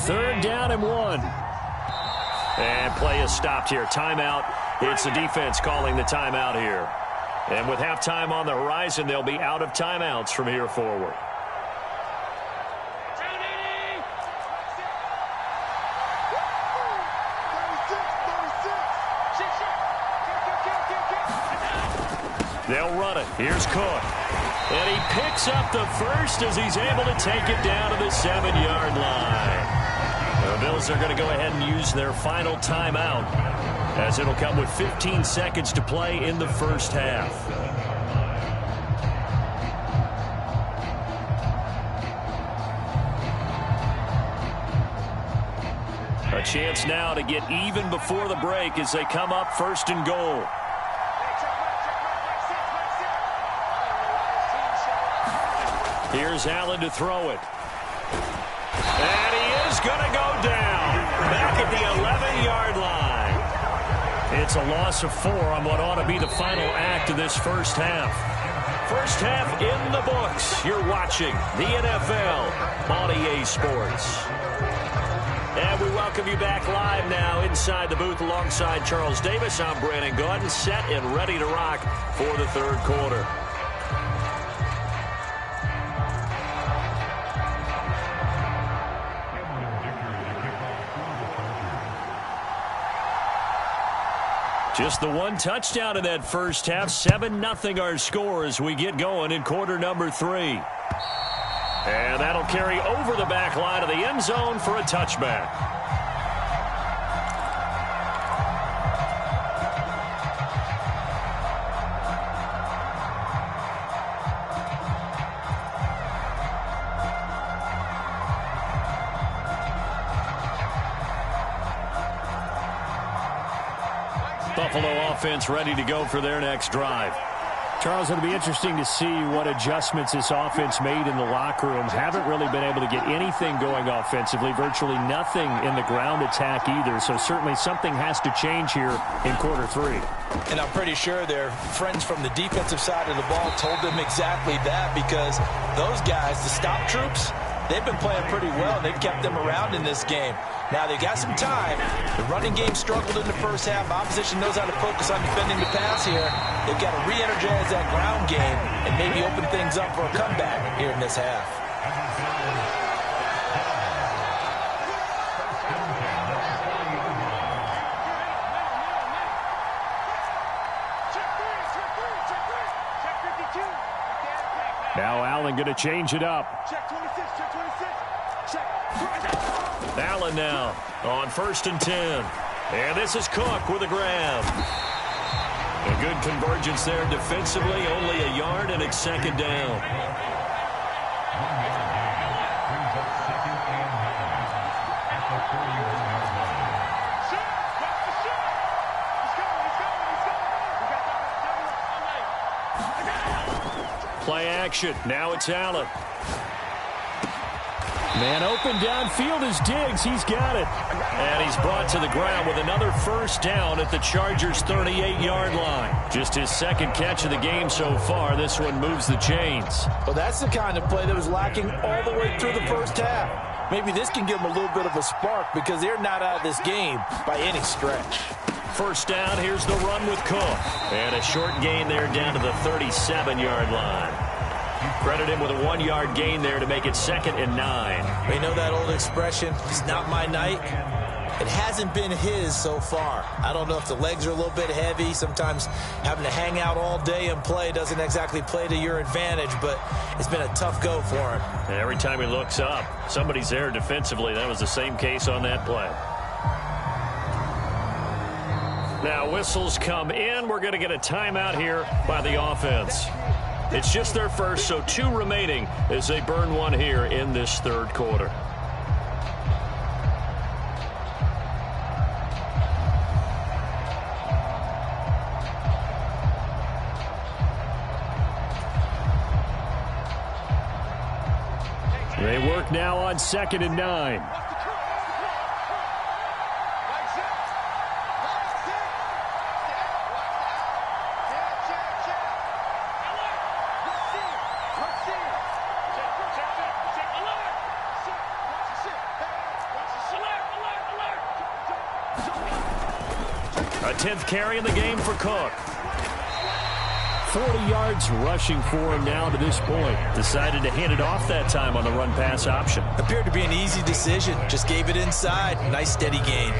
Third down and 1. And play is stopped here. Timeout. It's the defense calling the timeout here. And with halftime on the horizon, they'll be out of timeouts from here forward. They'll run it. Here's Cook. And he picks up the first as he's able to take it down to the 7-yard line. The Bills are going to go ahead and use their final timeout as it'll come with 15 seconds to play in the first half. A chance now to get even before the break as they come up first and goal. Here's Allen to throw it. And he is going to go down back at the 11-yard line. It's a loss of 4 on what ought to be the final act of this first half. First half in the books. You're watching the NFL on EA Sports. And we welcome you back live now inside the booth alongside Charles Davis. I'm Brandon Gaudin, set and ready to rock for the third quarter. Just the one touchdown in that first half. 7-0 our score as we get going in quarter number 3. And that'll carry over the back line of the end zone for a touchback. Buffalo offense ready to go for their next drive. Charles, it'll be interesting to see what adjustments this offense made in the locker room. Haven't really been able to get anything going offensively, virtually nothing in the ground attack either. So certainly something has to change here in quarter 3. And I'm pretty sure their friends from the defensive side of the ball told them exactly that, because those guys, the stop troops, they've been playing pretty well. They've kept them around in this game. Now, they've got some time. The running game struggled in the first half. Opposition knows how to focus on defending the pass here. They've got to re-energize that ground game and maybe open things up for a comeback here in this half. Now Allen going to change it up. Allen now on 1st and 10. And this is Cook with a grab. A good convergence there defensively. Only a yard, and it's second down. Play action. Now it's Allen. Man open downfield is Diggs. He's got it. And he's brought to the ground with another first down at the Chargers' 38-yard line. Just his second catch of the game so far. This one moves the chains. Well, that's the kind of play that was lacking all the way through the first half. Maybe this can give them a little bit of a spark because they're not out of this game by any stretch. First down, here's the run with Cook. And a short gain there down to the 37-yard line. Credit him with a 1-yard gain there to make it 2nd and 9. You know that old expression, it's not my night? It hasn't been his so far. I don't know if the legs are a little bit heavy. Sometimes having to hang out all day and play doesn't exactly play to your advantage, but it's been a tough go for him. And every time he looks up, somebody's there defensively. That was the same case on that play. Now whistles come in. We're going to get a timeout here by the offense. It's just their first, so 2 remaining as they burn one here in this third quarter. They work now on 2nd and 9. A 10th carry in the game for Cook. 40 yards rushing for him now to this point. Decided to hand it off that time on the run-pass option. Appeared to be an easy decision. Just gave it inside. Nice steady gain.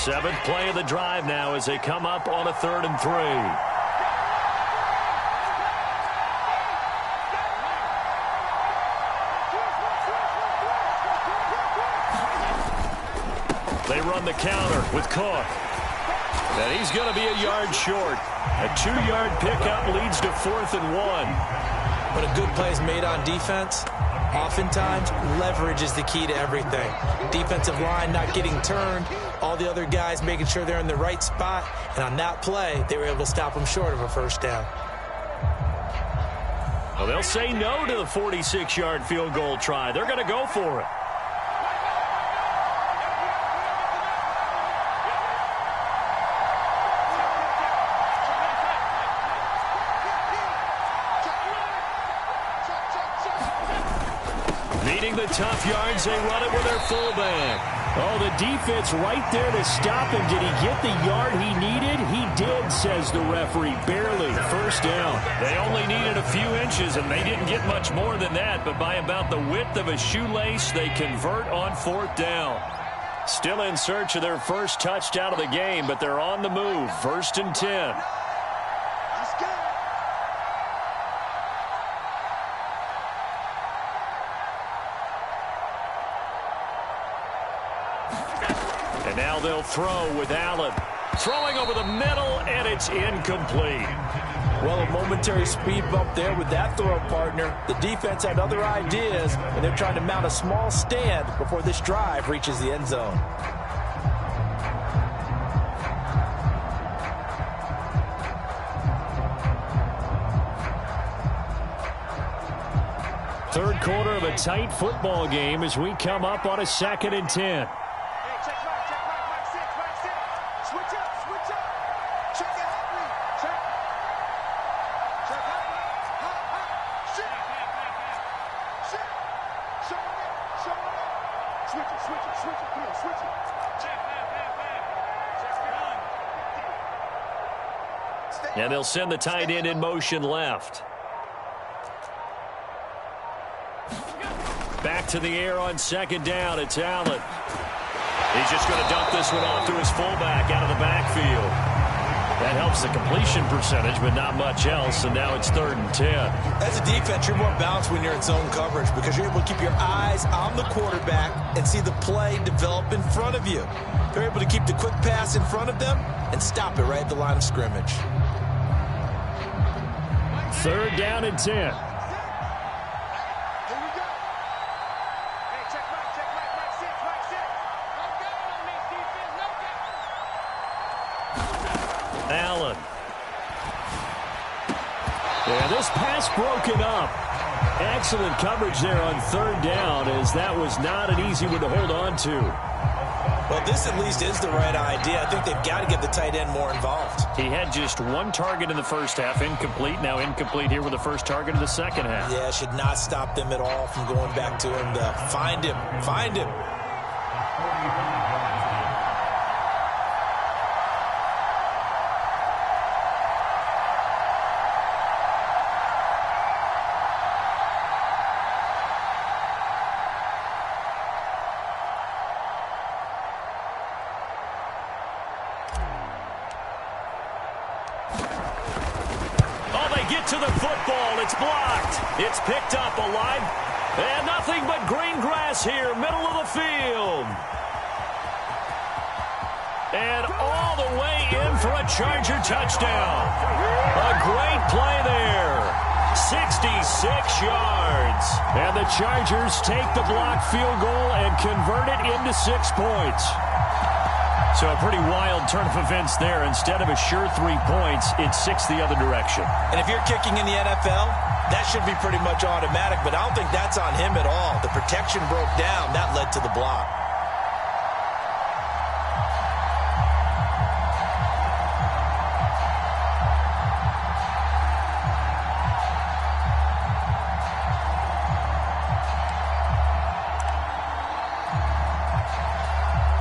Seventh play of the drive now as they come up on a 3rd and 3. They run the counter with Cook. And he's going to be a yard short. A 2-yard pickup leads to 4th and 1. When a good play is made on defense, oftentimes leverage is the key to everything. Defensive line not getting turned, all the other guys making sure they're in the right spot, and on that play, they were able to stop them short of a first down. Well, they'll say no to the 46-yard field goal try. They're going to go for it. Needing the tough yards, they run it with their fullback. Oh, the defense right there to stop him. Did he get the yard he needed? He did, says the referee. Barely. First down. They only needed a few inches, and they didn't get much more than that. But by about the width of a shoelace, they convert on 4th down. Still in search of their first touchdown of the game, but they're on the move. 1st and 10. And now they'll throw with Allen. Throwing over the middle, and it's incomplete. Well, a momentary speed bump there with that throw partner. The defense had other ideas, and they're trying to mount a small stand before this drive reaches the end zone. Third quarter of a tight football game as we come up on a 2nd and 10. And they'll send the tight end in motion left. Back to the air on 2nd down. It's Allen. He's just going to dump this one off to his fullback out of the backfield. That helps the completion percentage, but not much else, and now it's 3rd and 10. As a defense, you're more balanced when you're in zone coverage because you're able to keep your eyes on the quarterback and see the play develop in front of you. They're able to keep the quick pass in front of them and stop it right at the line of scrimmage. Third down and 10. Allen. Yeah, this pass broken up. Excellent coverage there on third down, as that was not an easy one to hold on to. Well, this at least is the right idea. I think they've got to get the tight end more involved. He had just one target in the first half, incomplete. Now incomplete here with the first target of the second half. Yeah, should not stop them at all from going back to him. Find him. Find him. To the football. It's blocked. It's picked up alive. And nothing but green grass here, middle of the field. And all the way in for a Charger touchdown. A great play there. 66 yards. And the Chargers take the blocked field goal and convert it into 6 points. So a pretty wild turn of events there. Instead of a sure 3 points, it's 6 the other direction. And if you're kicking in the NFL, that should be pretty much automatic, but I don't think that's on him at all. The protection broke down. That led to the block.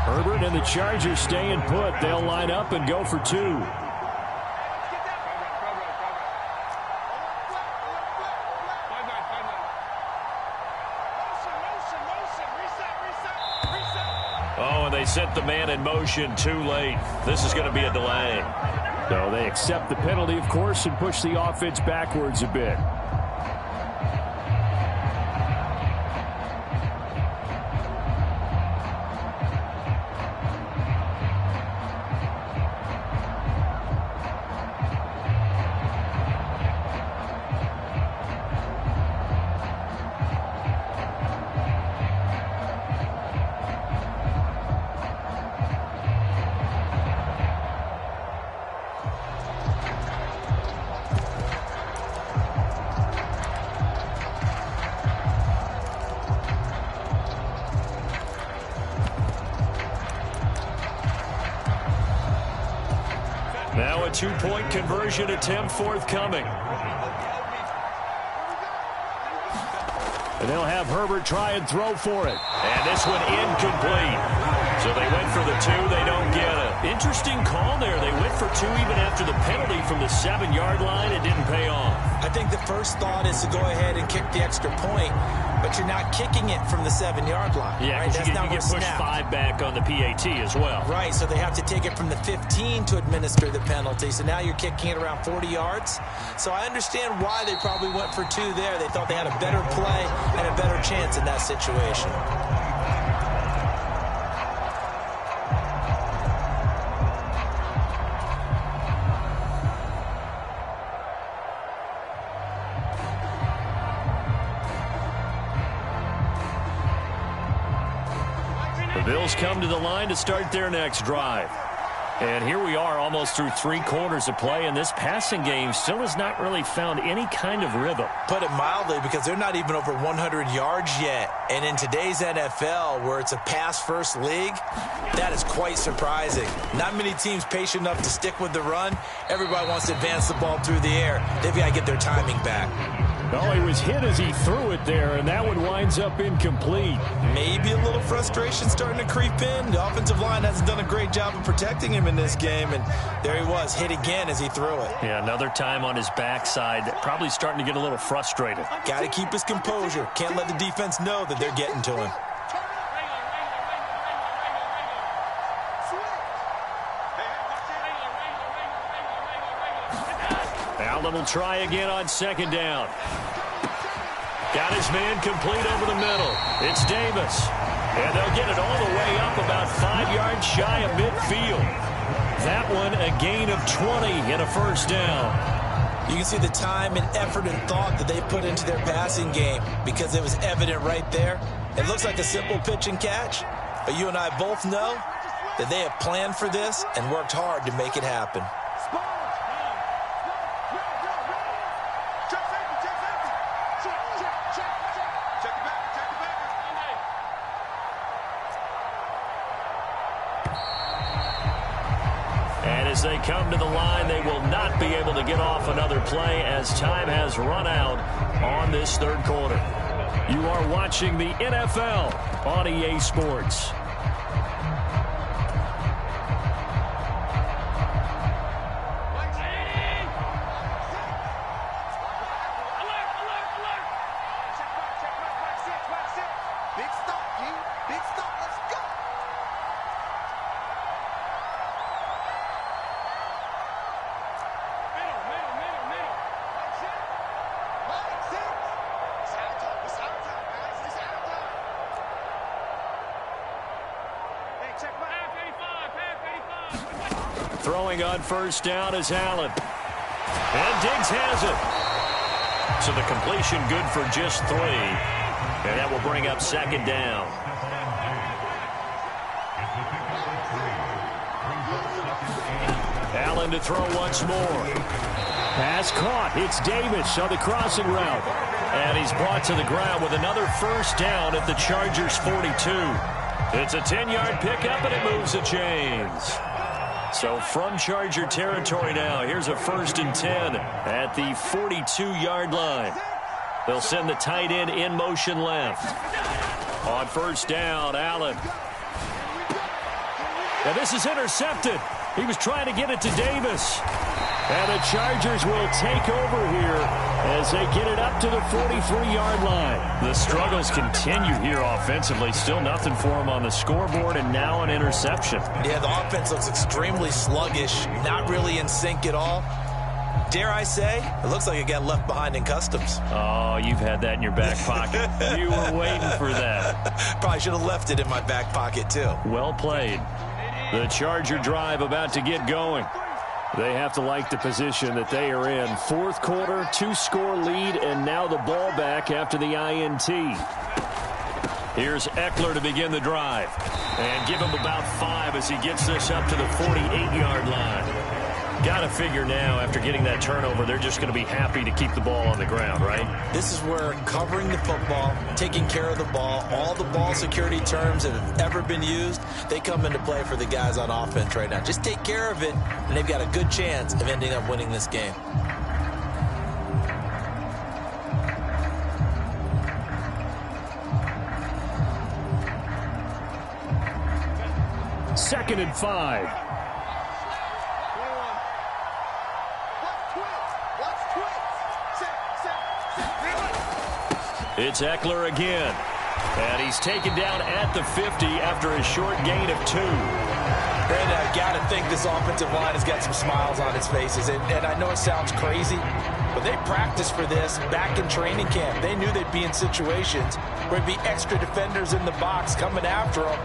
Herbert and the Chargers staying put. They'll line up and go for 2. Oh, and they set the man in motion too late. This is going to be a delay. So they accept the penalty, of course, and push the offense backwards a bit. Now a 2-point conversion attempt forthcoming. And they'll have Herbert try and throw for it. And this one incomplete. So they went for the 2. They don't get it. Interesting call there. They went for 2 even after the penalty from the 7-yard line. It didn't pay off. I think the first thought is to go ahead and kick the extra point, but you're not kicking it from the 7-yard line. Yeah, right? That's you not get pushed 5 back on the PAT as well. Right, so they have to take it from the 15 to administer the penalty. So now you're kicking it around 40 yards. So I understand why they probably went for 2 there. They thought they had a better play and a better chance in that situation. The Bills come to the line to start their next drive. And here we are almost through 3 quarters of play, and this passing game still has not really found any kind of rhythm. Put it mildly, because they're not even over 100 yards yet. And in today's NFL, where it's a pass-first league, that is quite surprising. Not many teams patient enough to stick with the run. Everybody wants to advance the ball through the air. They've got to get their timing back. Oh, he was hit as he threw it there, and that one winds up incomplete. Maybe a little frustration starting to creep in. The offensive line hasn't done a great job of protecting him in this game, and there he was, hit again as he threw it. Yeah, another time on his backside, probably starting to get a little frustrated. Got to keep his composure. Can't let the defense know that they're getting to him. Allen will try again on second down. Got his man complete over the middle. It's Davis. And they'll get it all the way up about 5 yards shy of midfield. That one a gain of 20 and a first down. You can see the time and effort and thought that they put into their passing game because it was evident right there. It looks like a simple pitch and catch, but you and I both know that they have planned for this and worked hard to make it happen. And as they come to the line, they will not be able to get off another play as time has run out on this third quarter. You are watching the NFL on EA Sports. Throwing on first down is Allen. And Diggs has it. So the completion good for just 3. And that will bring up second down. Allen to throw once more. Pass caught. It's Davis on the crossing route. And he's brought to the ground with another first down at the Chargers' 42. It's a 10-yard pickup, and it moves the chains. So from Charger territory now, here's a 1st and 10 at the 42-yard line. They'll send the tight end in motion left. On first down, Allen. Now this is intercepted. He was trying to get it to Davis. And the Chargers will take over here as they get it up to the 43-yard line. The struggles continue here offensively. Still nothing for them on the scoreboard, and now an interception. Yeah, the offense looks extremely sluggish, not really in sync at all. Dare I say, it looks like it got left behind in customs. Oh, you've had that in your back pocket. You were waiting for that. Probably should have left it in my back pocket, too. Well played. The Charger drive about to get going. They have to like the position that they are in. 4th quarter, 2-score lead, and now the ball back after the INT. Here's Eckler to begin the drive. And give him about 5 as he gets this up to the 48-yard line. Got to figure now, after getting that turnover, they're just going to be happy to keep the ball on the ground, right? This is where covering the football, taking care of the ball, all the ball security terms that have ever been used, they come into play for the guys on offense right now. Just take care of it, and they've got a good chance of ending up winning this game. Second and 5. It's Eckler again. And he's taken down at the 50 after a short gain of 2. And I got to think this offensive line has got some smiles on its faces. And I know it sounds crazy, but they practiced for this back in training camp. They knew they'd be in situations where there'd be extra defenders in the box coming after them,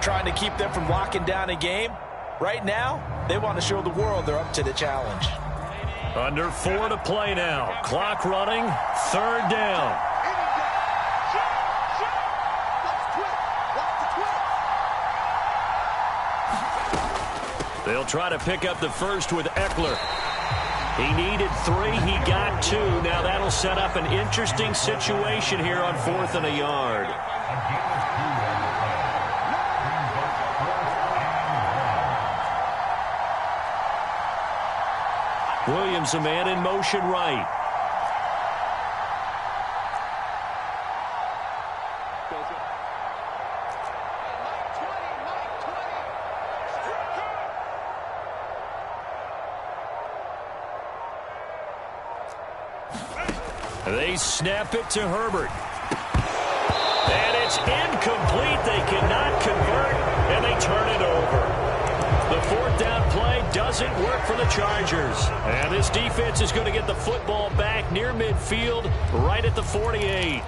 trying to keep them from locking down a game. Right now, they want to show the world they're up to the challenge. Under 4 to play now. Clock running. 3rd down. They'll try to pick up the first with Eckler. He needed 3. He got 2. Now that'll set up an interesting situation here on 4th and a yard. Williams, a man in motion right. They snap it to Herbert. And it's incomplete. They cannot convert, and they turn it over. The 4th down play doesn't work for the Chargers. And this defense is going to get the football back near midfield, right at the 48.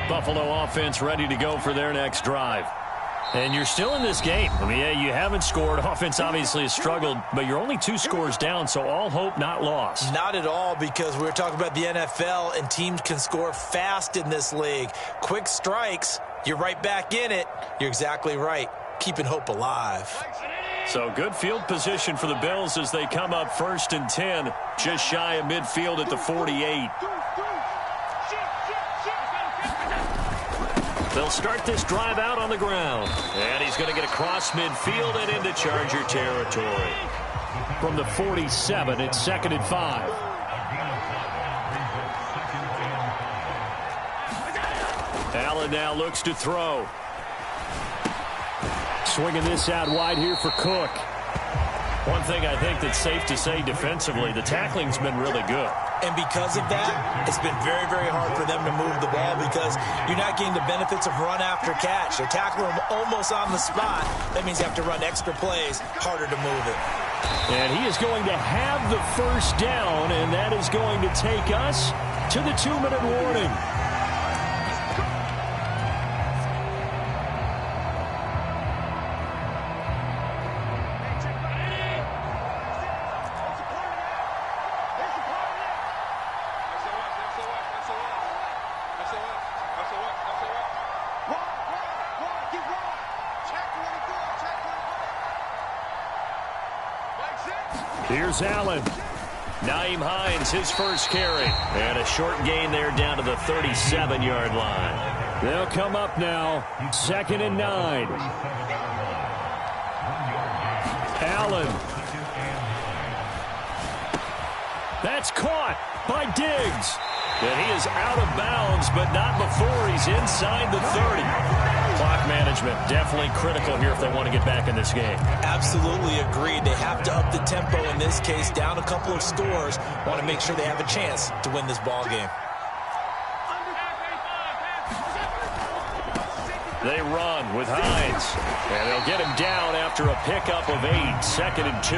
Buffalo offense ready to go for their next drive. And you're still in this game. I mean, yeah, you haven't scored. Offense obviously has struggled, but you're only 2 scores down, so all hope not lost. Not at all, because we're talking about the NFL, and teams can score fast in this league. Quick strikes, you're right back in it. You're exactly right. Keeping hope alive. So good field position for the Bills as they come up 1st and 10, just shy of midfield at the 48. They'll start this drive out on the ground. And he's going to get across midfield and into Charger territory. From the 47, it's 2nd and 5. Allen now looks to throw. Swinging this out wide here for Cook. One thing I think that's safe to say defensively, the tackling's been really good. And because of that, it's been very, very hard for them to move the ball because you're not getting the benefits of run after catch. They're tackling them almost on the spot. That means you have to run extra plays, harder to move it. And he is going to have the first down, and that is going to take us to the 2-minute warning. Here's Allen. Nyheim Hines, his first carry. And a short gain there down to the 37-yard line. They'll come up now. 2nd and 9. Allen. That's caught by Diggs. And he is out of bounds, but not before he's inside the 30. Clock management definitely critical here if they want to get back in this game. Absolutely agreed. They have to up the tempo in this case, down a couple of scores. Want to make sure they have a chance to win this ball game. They run with Hines. And they'll get him down after a pickup of 8. 2nd and 2.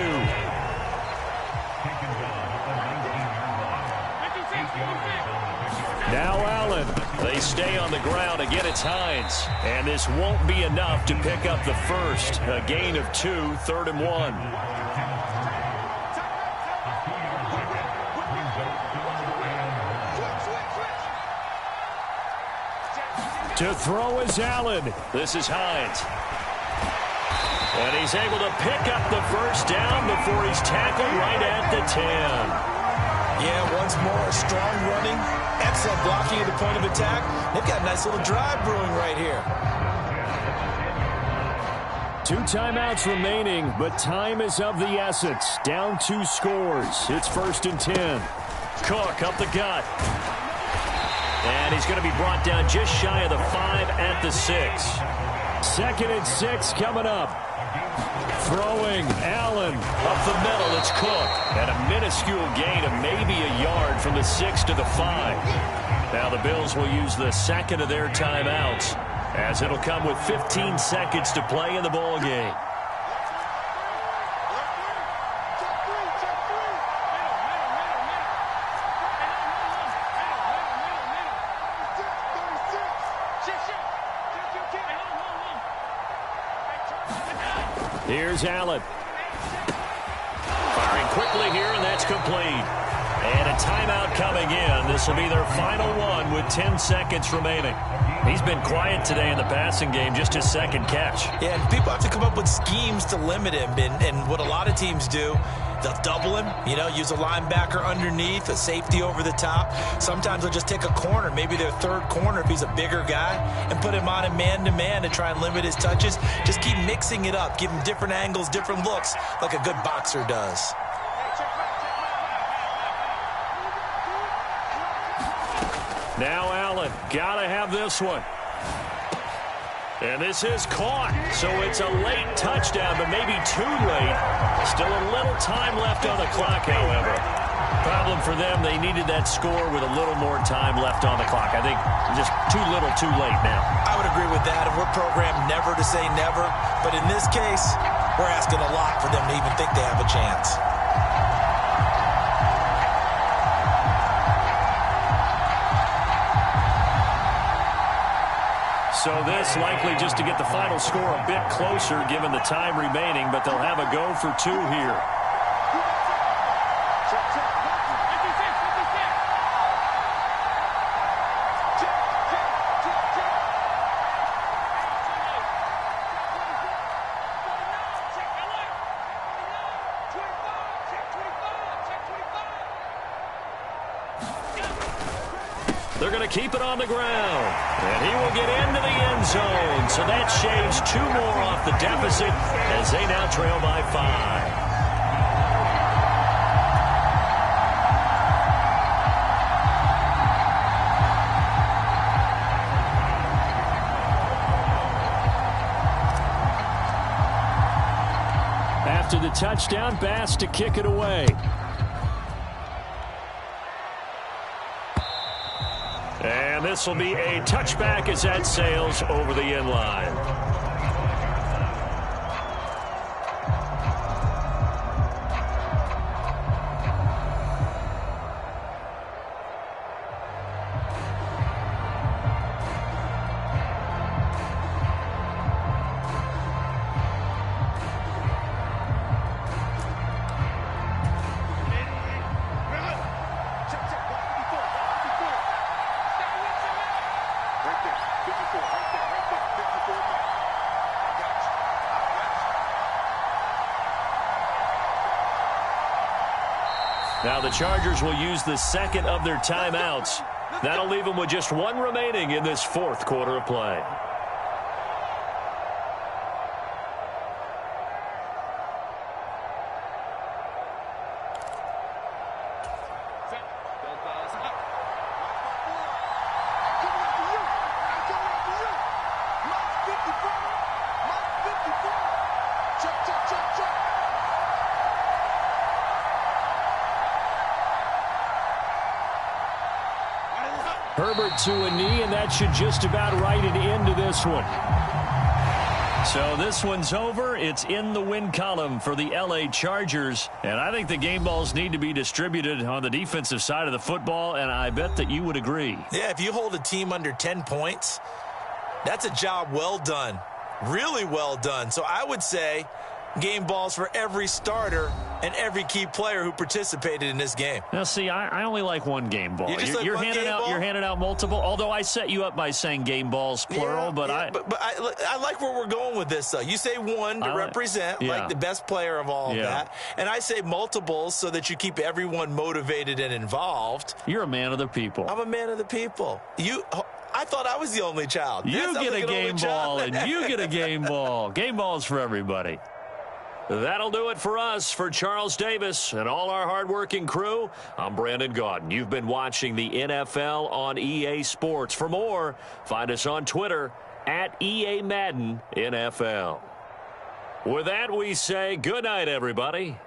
Now Allen. They stay on the ground. Again, it's Hines. And this won't be enough to pick up the first. A gain of 2, 3rd and 1. To throw is Allen. This is Hines. And he's able to pick up the first down before he's tackled right at the 10. Yeah, once more, strong running, excellent blocking at the point of attack. They've got a nice little drive brewing right here. 2 timeouts remaining, but time is of the essence. Down 2 scores. It's 1st and 10. Cook up the gut. And he's going to be brought down just shy of the 5 at the 6. 2nd and 6 coming up. Throwing, Allen. Up the middle, it's Cook. And a minuscule gain of maybe a yard from the 6 to the 5. Now the Bills will use the second of their timeouts, as it'll come with 15 seconds to play in the ball game. Here's Allen. Firing quickly here, and that's complete. And a timeout coming in. This will be their final one with 10 seconds remaining. He's been quiet today in the passing game, just his second catch. Yeah, and people have to come up with schemes to limit him. And what a lot of teams do, they'll double him, use a linebacker underneath, a safety over the top. Sometimes they'll just take a corner, maybe their third corner if he's a bigger guy, and put him on a man-to-man to try and limit his touches. Just keep mixing it up, give him different angles, different looks, like a good boxer does. Now Allen, gotta have this one. And this is caught, so it's a late touchdown, but maybe too late. Still a little time left on the clock, however. Problem for them, they needed that score with a little more time left on the clock. I think just too little, too late now. I would agree with that, and we're programmed never to say never. But in this case, we're asking a lot for them to even think they have a chance. So this likely just to get the final score a bit closer given the time remaining, but they'll have a go for two here. They're going to keep it on the ground. And he will get into the end zone. So that shaves two more off the deficit as they now trail by 5. After the touchdown, Bass to kick it away. And this will be a touchback as that sails over the end line. Now the Chargers will use the second of their timeouts. That'll leave them with just one remaining in this fourth quarter of play. Herbert to a knee, and that should just about write it into this one. So this one's over. It's in the win column for the L.A. Chargers. And I think the game balls need to be distributed on the defensive side of the football, and I bet that you would agree. Yeah, if you hold a team under 10 points, that's a job well done. Really well done. So I would say game balls for every starter and every key player who participated in this game. Now, see, I only like one game ball. You're handing out multiple. Although I set you up by saying game balls plural, but I like where we're going with this. Though you say one to represent like the best player of all of that, and I say multiples so that you keep everyone motivated and involved. You're a man of the people. I'm a man of the people. I thought I was the only child. You get a game ball, and you get a game ball. Game balls for everybody. That'll do it for us. For Charles Davis and all our hardworking crew, I'm Brandon Gaudin. You've been watching the NFL on EA Sports. For more, find us on Twitter at EA Madden NFL. With that, we say good night, everybody.